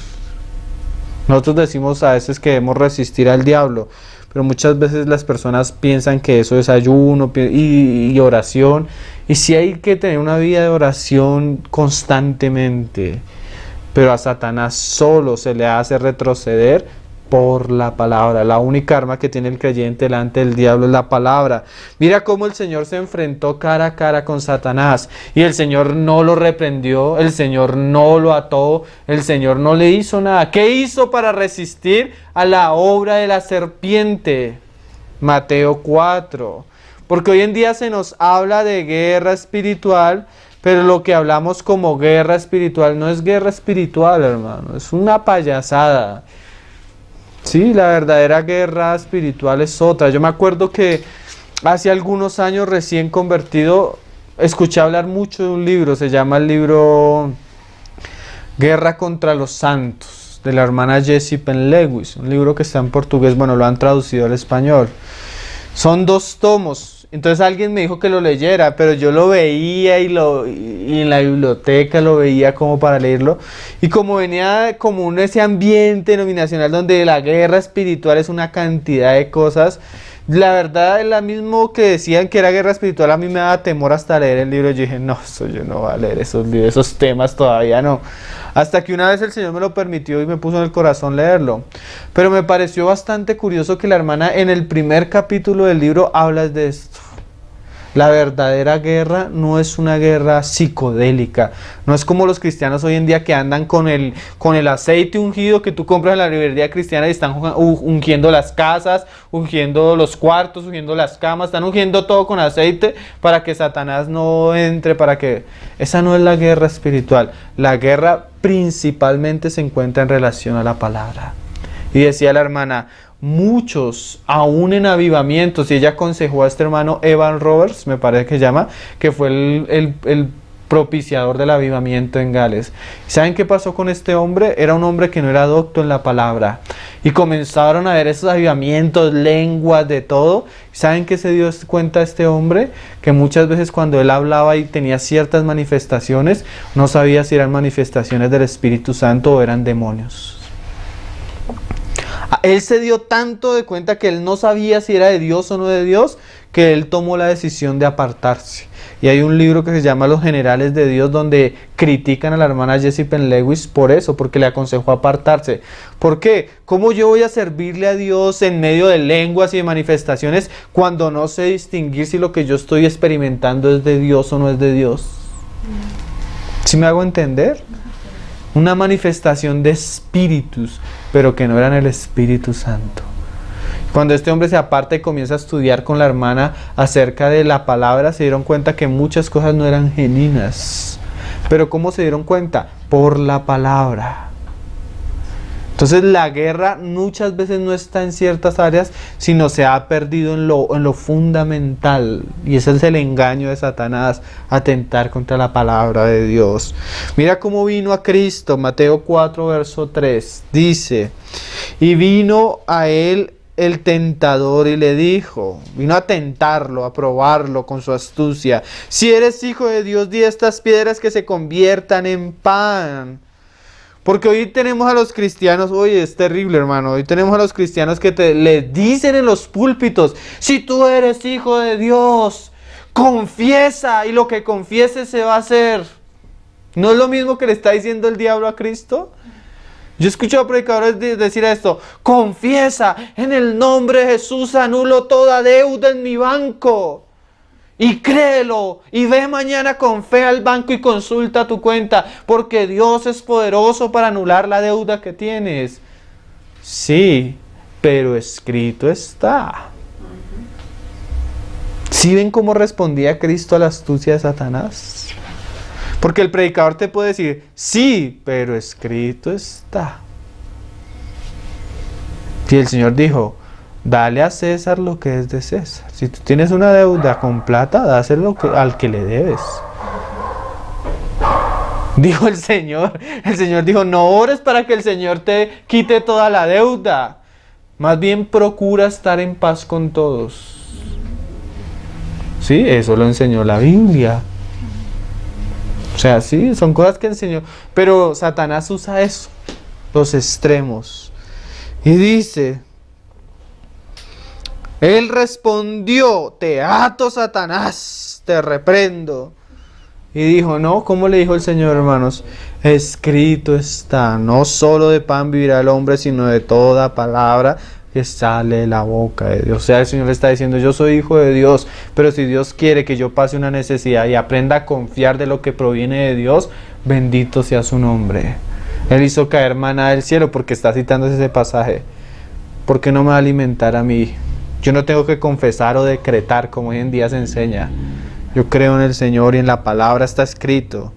Nosotros decimos a veces que debemos resistir al diablo, pero muchas veces las personas piensan que eso es ayuno y oración. Y sí hay que tener una vida de oración constantemente, pero a Satanás solo se le hace retroceder por la palabra. La única arma que tiene el creyente delante del diablo es la palabra. Mira cómo el Señor se enfrentó cara a cara con Satanás y el Señor no lo reprendió, el Señor no lo ató, el Señor no le hizo nada. ¿Qué hizo para resistir a la obra de la serpiente? Mateo 4. Porque hoy en día se nos habla de guerra espiritual, pero lo que hablamos como guerra espiritual no es guerra espiritual, hermano, es una payasada. Sí, la verdadera guerra espiritual es otra. Yo me acuerdo que hace algunos años recién convertido, escuché hablar mucho de un libro, se llama el libro Guerra contra los Santos, de la hermana Jessie Penn-Lewis, un libro que está en portugués, bueno, lo han traducido al español. Son 2 tomos. Entonces alguien me dijo que lo leyera, pero yo lo veía y en la biblioteca lo veía como para leerlo. Y como venía como ese ambiente denominacional donde la guerra espiritual es una cantidad de cosas, la verdad es la mismo que decían que era guerra espiritual, a mí me daba temor hasta leer el libro. Yo dije, no, yo no voy a leer esos libros, esos temas todavía no. Hasta que una vez el Señor me lo permitió y me puso en el corazón leerlo. Pero me pareció bastante curioso que la hermana en el primer capítulo del libro habla de esto. La verdadera guerra no es una guerra psicodélica. No es como los cristianos hoy en día que andan con el aceite ungido que tú compras en la librería cristiana y están ungiendo las casas, ungiendo los cuartos, ungiendo las camas, están ungiendo todo con aceite para que Satanás no entre, Esa no es la guerra espiritual. La guerra principalmente se encuentra en relación a la palabra. Y decía la hermana, muchos, aún en avivamientos, y ella aconsejó a este hermano Evan Roberts, me parece que se llama, que fue el propiciador del avivamiento en Gales. ¿Saben qué pasó con este hombre? Era un hombre que no era docto en la palabra. Y comenzaron a ver esos avivamientos, lenguas, de todo. ¿Saben qué se dio cuenta este hombre? Que muchas veces cuando él hablaba y tenía ciertas manifestaciones, no sabía si eran manifestaciones del Espíritu Santo o eran demonios. Él se dio tanto de cuenta que él no sabía si era de Dios o no de Dios, que él tomó la decisión de apartarse. Y hay un libro que se llama Los Generales de Dios, donde critican a la hermana Jessie Penn Lewis por eso, porque le aconsejó apartarse. ¿Por qué? ¿Cómo yo voy a servirle a Dios en medio de lenguas y de manifestaciones cuando no sé distinguir si lo que yo estoy experimentando es de Dios o no es de Dios? ¿Sí me hago entender? Una manifestación de espíritus, pero que no eran el Espíritu Santo. Cuando este hombre se aparta y comienza a estudiar con la hermana acerca de la palabra, se dieron cuenta que muchas cosas no eran genuinas. Pero ¿cómo se dieron cuenta? Por la palabra. Entonces la guerra muchas veces no está en ciertas áreas, sino se ha perdido en lo fundamental. Y ese es el engaño de Satanás, atentar contra la palabra de Dios. Mira cómo vino a Cristo, Mateo 4, verso 3. Dice, y vino a él el tentador y le dijo, vino a tentarlo, a probarlo con su astucia. Si eres hijo de Dios, di a estas piedras que se conviertan en pan. Porque hoy tenemos a los cristianos, oye, es terrible, hermano, hoy tenemos a los cristianos que le dicen en los púlpitos, si tú eres hijo de Dios, confiesa y lo que confieses se va a hacer. ¿No es lo mismo que le está diciendo el diablo a Cristo? Yo he escuchado a predicadores decir esto, confiesa, en el nombre de Jesús anulo toda deuda en mi banco. Y créelo, y ve mañana con fe al banco y consulta tu cuenta, porque Dios es poderoso para anular la deuda que tienes. Sí, pero escrito está. ¿Sí ven cómo respondía Cristo a la astucia de Satanás? Porque el predicador te puede decir, sí, pero escrito está. Y el Señor dijo, dale a César lo que es de César. Si tú tienes una deuda con plata, dáselo al que le debes. Dijo el Señor. El Señor dijo, no ores para que el Señor te quite toda la deuda. Más bien procura estar en paz con todos. Sí, eso lo enseñó la Biblia. O sea, sí, son cosas que enseñó. Pero Satanás usa eso, los extremos. Y dice, él respondió, te ato, Satanás, te reprendo. Y dijo, no, ¿cómo le dijo el Señor, hermanos? Escrito está, no solo de pan vivirá el hombre, sino de toda palabra que sale de la boca de Dios. O sea, el Señor le está diciendo, yo soy hijo de Dios, pero si Dios quiere que yo pase una necesidad y aprenda a confiar de lo que proviene de Dios, bendito sea su nombre. Él hizo caer maná del cielo, porque está citando ese pasaje. ¿Por qué no me va a alimentar a mí? Yo no tengo que confesar o decretar como hoy en día se enseña. Yo creo en el Señor y en la palabra está escrito.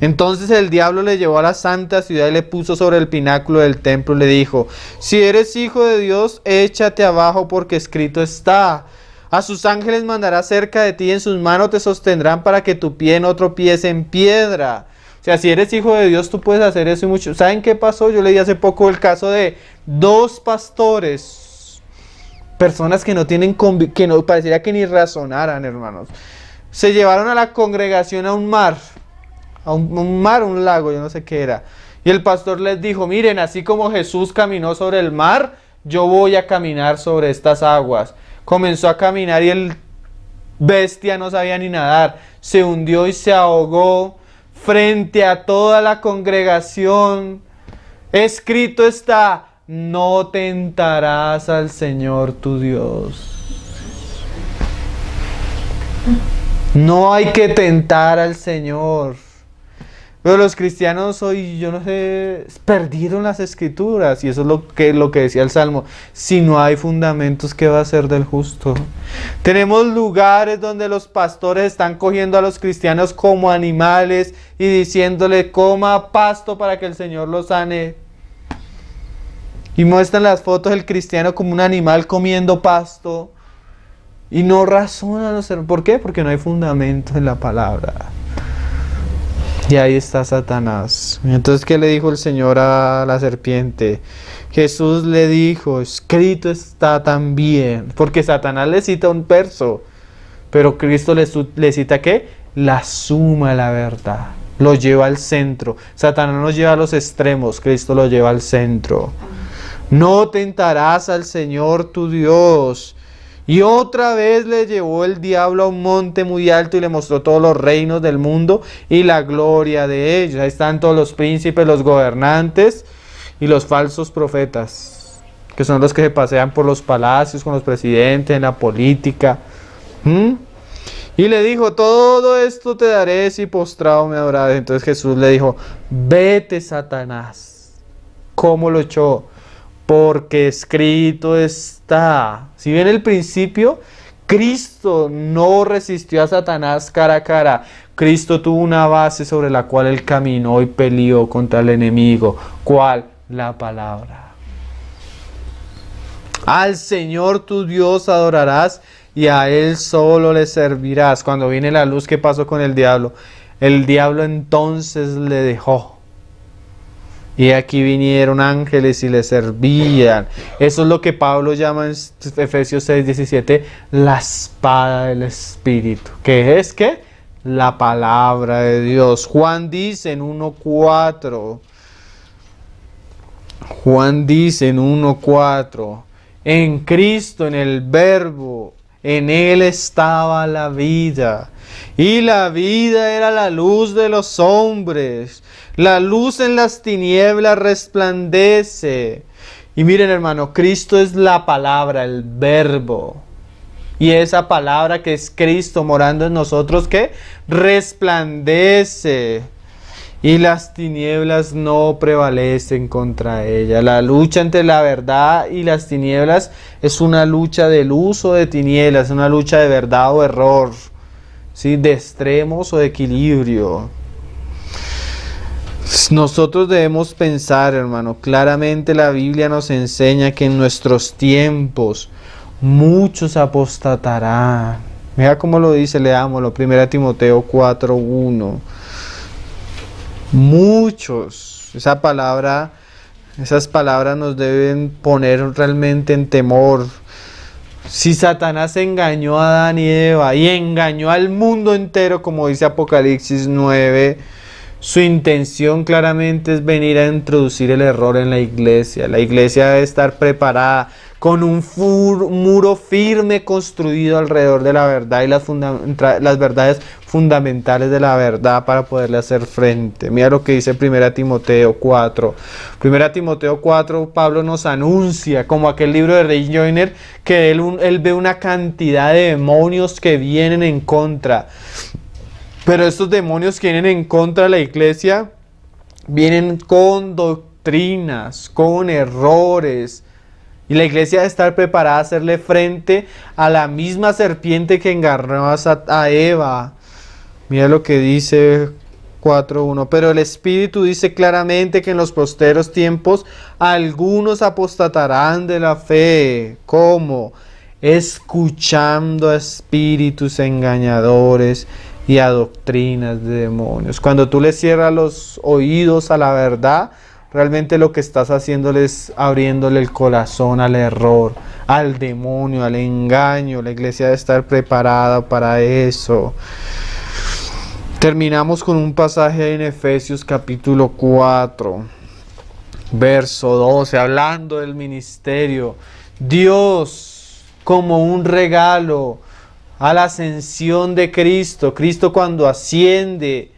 Entonces el diablo le llevó a la santa ciudad y le puso sobre el pináculo del templo y le dijo, si eres hijo de Dios, échate abajo porque escrito está. A sus ángeles mandará cerca de ti y en sus manos te sostendrán para que tu pie no tropiece en piedra. O sea, si eres hijo de Dios, tú puedes hacer eso y mucho. ¿Saben qué pasó? Yo leí hace poco el caso de 2 pastores, personas que no tienen, que no parecería que ni razonaran, hermanos. Se llevaron a la congregación a un mar, un lago, yo no sé qué era. Y el pastor les dijo, miren, así como Jesús caminó sobre el mar, yo voy a caminar sobre estas aguas. Comenzó a caminar y el bestia no sabía ni nadar. Se hundió y se ahogó frente a toda la congregación. Escrito está, no tentarás al Señor tu Dios. No hay que tentar al Señor. Pero los cristianos hoy, yo no sé, perdieron las escrituras. Y eso es lo que decía el Salmo. Si no hay fundamentos, ¿qué va a hacer del justo? Tenemos lugares donde los pastores están cogiendo a los cristianos como animales y diciéndole, coma pasto para que el Señor los sane. Y muestran las fotos del cristiano como un animal comiendo pasto. Y no razonan. ¿Por qué? Porque no hay fundamentos en la palabra. Y ahí está Satanás. Entonces, ¿qué le dijo el Señor a la serpiente? Jesús le dijo, escrito está también. Porque Satanás le cita un verso. Pero Cristo le cita ¿qué? La suma de la verdad. Lo lleva al centro. Satanás nos lleva a los extremos. Cristo lo lleva al centro. No tentarás al Señor tu Dios. Y otra vez le llevó el diablo a un monte muy alto y le mostró todos los reinos del mundo y la gloria de ellos. Ahí están todos los príncipes, los gobernantes y los falsos profetas, que son los que se pasean por los palacios con los presidentes, en la política. Y le dijo, todo esto te daré si postrado me adorares. Entonces Jesús le dijo, vete, Satanás. ¿Cómo lo echó? Porque escrito está. Si bien el principio, Cristo no resistió a Satanás cara a cara. Cristo tuvo una base sobre la cual él caminó y peleó contra el enemigo. ¿Cuál? La palabra. Al Señor tu Dios adorarás y a Él solo le servirás. Cuando viene la luz, ¿qué pasó con el diablo? El diablo entonces le dejó. Y aquí vinieron ángeles y le servían. Eso es lo que Pablo llama en Efesios 6:17 la espada del Espíritu. ¿Qué es qué? La palabra de Dios. Juan dice en 1:4. Juan dice en 1:4. En Cristo, en el Verbo, en Él estaba la vida. Y la vida era la luz de los hombres. La luz en las tinieblas resplandece. Y miren, hermano, Cristo es la palabra, el Verbo. Y esa palabra que es Cristo morando en nosotros, ¿qué? Resplandece. Y las tinieblas no prevalecen contra ella. La lucha entre la verdad y las tinieblas es una lucha de luz o de tinieblas, es una lucha de verdad o error, ¿sí? De extremos o de equilibrio. Nosotros debemos pensar, hermano, claramente la Biblia nos enseña que en nuestros tiempos muchos apostatarán. Mira cómo lo dice, leámoslo, 1 Timoteo 4:1. Muchos, esas palabras nos deben poner realmente en temor. Si Satanás engañó a Adán y Eva y engañó al mundo entero, como dice Apocalipsis 9, su intención claramente es venir a introducir el error en la iglesia. La iglesia debe estar preparada con un muro firme construido alrededor de la verdad y las verdades fundamentales de la verdad para poderle hacer frente. Mira lo que dice 1 Timoteo 4. 1 Timoteo 4, Pablo nos anuncia, como aquel libro de Ray Joyner, que él ve una cantidad de demonios que vienen en contra. Pero estos demonios que vienen en contra de la iglesia vienen con doctrinas, con errores. Y la iglesia debe estar preparada a hacerle frente a la misma serpiente que engañó a Eva. Mira lo que dice 4:1. Pero el Espíritu dice claramente que en los posteros tiempos algunos apostatarán de la fe. ¿Cómo? Escuchando a espíritus engañadores y a doctrinas de demonios. Cuando tú le cierras los oídos a la verdad, realmente lo que estás haciéndole es abriéndole el corazón al error, al demonio, al engaño. La iglesia debe estar preparada para eso. Terminamos con un pasaje en Efesios capítulo 4, verso 12, hablando del ministerio. Dios, como un regalo a la ascensión de Cristo. Cristo, cuando asciende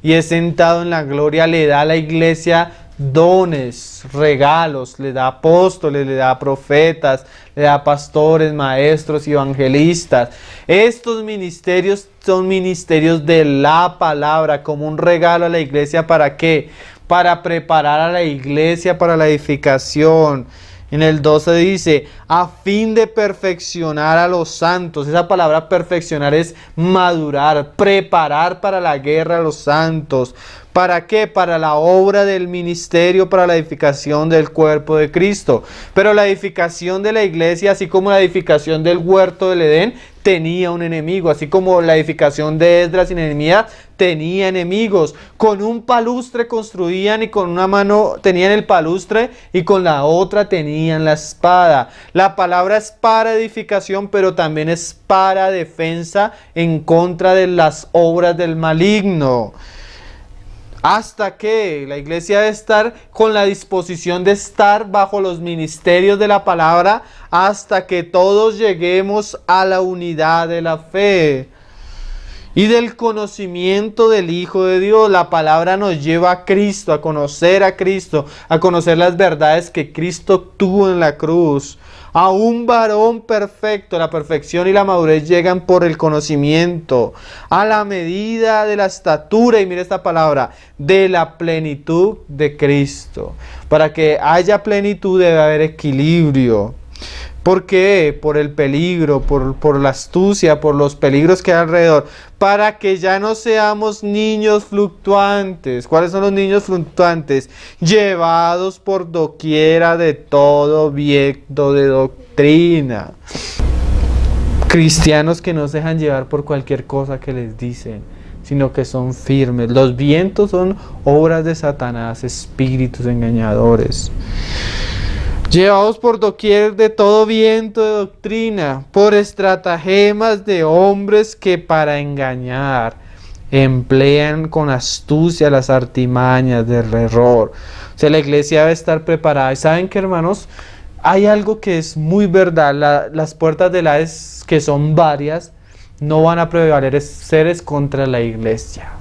y es sentado en la gloria, le da a la iglesia dones, regalos, le da apóstoles, le da profetas, le da pastores, maestros y evangelistas. Estos ministerios son ministerios de la palabra, como un regalo a la iglesia. ¿Para qué? Para preparar a la iglesia para la edificación. En el 12 dice, a fin de perfeccionar a los santos. Esa palabra perfeccionar es madurar, preparar para la guerra a los santos. ¿Para qué? Para la obra del ministerio, para la edificación del cuerpo de Cristo. Pero la edificación de la iglesia, así como la edificación del huerto del Edén, tenía un enemigo. Así como la edificación de Esdras y Nehemías tenía enemigos. Con un palustre construían y con una mano tenían el palustre y con la otra tenían la espada. La palabra es para edificación, pero también es para defensa en contra de las obras del maligno. ¿Hasta qué? La iglesia debe estar con la disposición de estar bajo los ministerios de la palabra hasta que todos lleguemos a la unidad de la fe y del conocimiento del Hijo de Dios. La palabra nos lleva a Cristo, a conocer las verdades que Cristo tuvo en la cruz. A un varón perfecto, la perfección y la madurez llegan por el conocimiento, a la medida de la estatura, y mira esta palabra, de la plenitud de Cristo. Para que haya plenitud debe haber equilibrio. ¿Por qué? Por el peligro, por la astucia, por los peligros que hay alrededor. Para que ya no seamos niños fluctuantes. ¿Cuáles son los niños fluctuantes? Llevados por doquiera de todo viento de doctrina. Cristianos que no se dejan llevar por cualquier cosa que les dicen, sino que son firmes. Los vientos son obras de Satanás, espíritus engañadores. Llevados por doquier de todo viento de doctrina, por estratagemas de hombres que para engañar emplean con astucia las artimañas del error. O sea, la iglesia debe estar preparada. ¿Y saben qué, hermanos? Hay algo que es muy verdad. Las puertas del Hades, que son varias, no van a prevalecer contra la iglesia.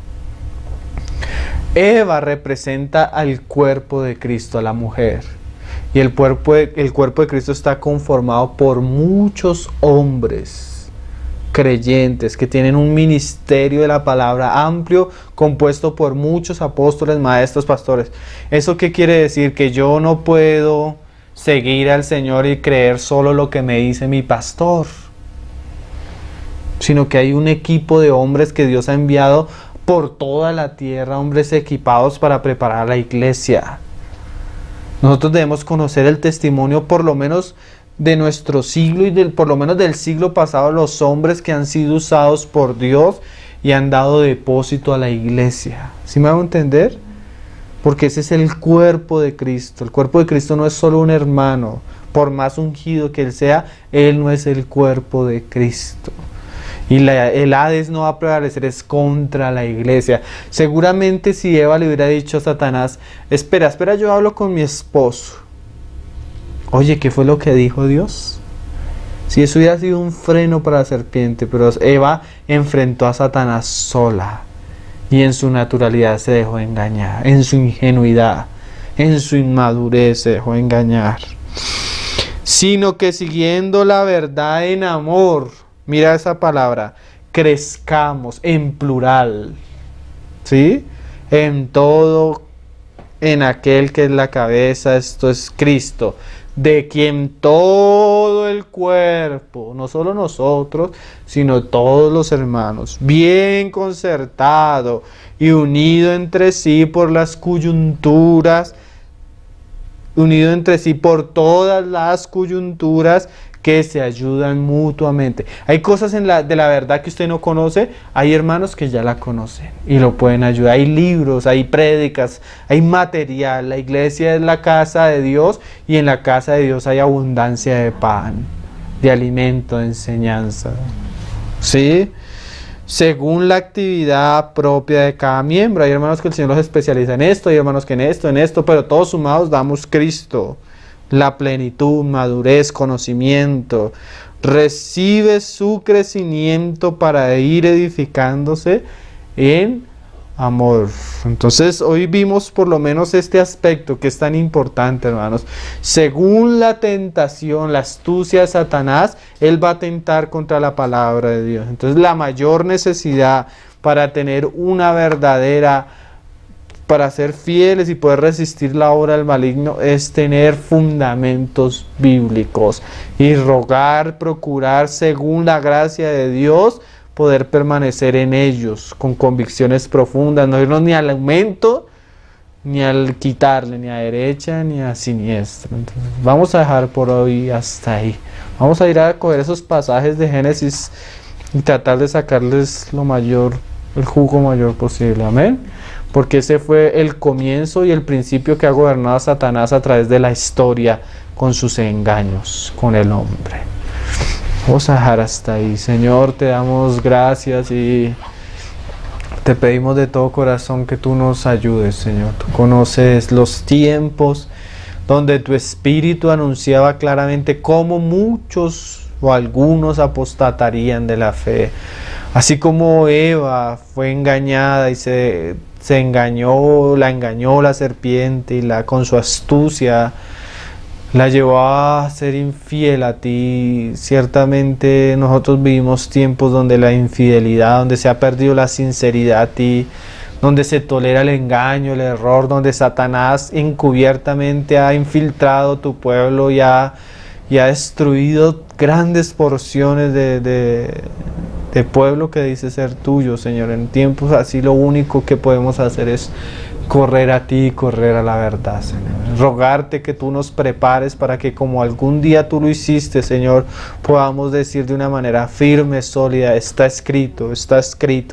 Eva representa al cuerpo de Cristo, a la mujer. Y el cuerpo de Cristo está conformado por muchos hombres creyentes que tienen un ministerio de la palabra amplio, compuesto por muchos apóstoles, maestros, pastores. ¿Eso qué quiere decir? Que yo no puedo seguir al Señor y creer solo lo que me dice mi pastor, sino que hay un equipo de hombres que Dios ha enviado por toda la tierra, hombres equipados para preparar a la iglesia. Nosotros debemos conocer el testimonio por lo menos de nuestro siglo y por lo menos del siglo pasado, los hombres que han sido usados por Dios y han dado depósito a la iglesia. ¿Sí me hago entender? Porque ese es el cuerpo de Cristo. El cuerpo de Cristo no es solo un hermano. Por más ungido que él sea, él no es el cuerpo de Cristo. Y el Hades no va a prevalecer, es contra la iglesia. Seguramente si Eva le hubiera dicho a Satanás, espera, yo hablo con mi esposo. Oye, ¿qué fue lo que dijo Dios? Si eso hubiera sido un freno para la serpiente, pero Eva enfrentó a Satanás sola. Y en su naturalidad se dejó engañar, en su ingenuidad, en su inmadurez se dejó engañar. Sino que siguiendo la verdad en amor, mira esa palabra, crezcamos en plural, ¿sí? En todo, en aquel que es la cabeza, esto es Cristo, de quien todo el cuerpo, no solo nosotros, sino todos los hermanos, bien concertado y unido entre sí por las coyunturas, unido entre sí por todas las coyunturas que se ayudan mutuamente. Hay cosas de la verdad que usted no conoce, hay hermanos que ya la conocen y lo pueden ayudar. Hay libros, hay prédicas, hay material. La iglesia es la casa de Dios y en la casa de Dios hay abundancia de pan, de alimento, de enseñanza. ¿Sí? Según la actividad propia de cada miembro. Hay hermanos que el Señor los especializa en esto, hay hermanos que en esto, pero todos sumados damos Cristo. La plenitud, madurez, conocimiento, recibe su crecimiento para ir edificándose en amor. Entonces hoy vimos por lo menos este aspecto que es tan importante, hermanos. Según la tentación, la astucia de Satanás, él va a tentar contra la palabra de Dios. Entonces la mayor necesidad para tener una verdadera, para ser fieles y poder resistir la obra del maligno, es tener fundamentos bíblicos y rogar, procurar según la gracia de Dios poder permanecer en ellos con convicciones profundas, no irnos ni al aumento ni al quitarle, ni a derecha ni a siniestra. Entonces, vamos a dejar por hoy hasta ahí. Vamos a ir a coger esos pasajes de Génesis y tratar de sacarles el jugo mayor posible. Amén. Porque ese fue el comienzo y el principio que ha gobernado a Satanás a través de la historia con sus engaños con el hombre. Vamos a dejar hasta ahí. Señor, te damos gracias y te Te pedimos de todo corazón que tú nos ayudes, Señor. Tú conoces los tiempos donde tu Espíritu anunciaba claramente cómo muchos o algunos apostatarían de la fe. Así como Eva fue engañada y se engañó la serpiente y con su astucia la llevó a ser infiel a ti. Ciertamente nosotros vivimos tiempos donde la infidelidad, donde se ha perdido la sinceridad a ti, donde se tolera el engaño, el error, donde Satanás encubiertamente ha infiltrado tu pueblo y ha destruido grandes porciones de pueblo que dice ser tuyo, Señor. En tiempos así lo único que podemos hacer es correr a ti y correr a la verdad, Señor. Rogarte que tú nos prepares para que como algún día tú lo hiciste, Señor, podamos decir de una manera firme, sólida: está escrito,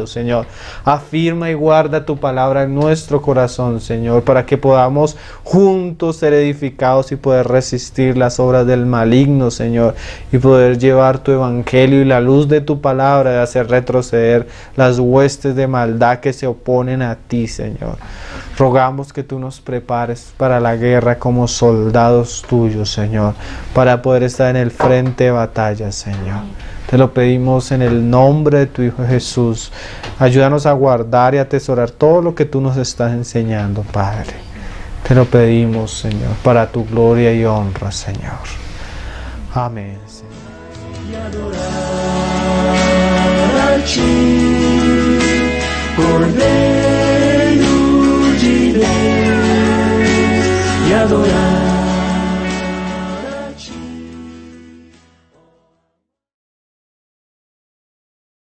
Señor. Afirma y guarda tu palabra en nuestro corazón, Señor, para que podamos juntos ser edificados y poder resistir las obras del maligno, Señor, y poder llevar tu evangelio y la luz de tu palabra de hacer retroceder las huestes de maldad que se oponen a ti, Señor. Rogamos que tú nos prepares para la guerra como soldados tuyos, Señor, para poder estar en el frente de batalla, Señor. Te lo pedimos en el nombre de tu Hijo Jesús. Ayúdanos a guardar y atesorar todo lo que tú nos estás enseñando, Padre. Te lo pedimos, Señor, para tu gloria y honra, Señor. Amén, Señor.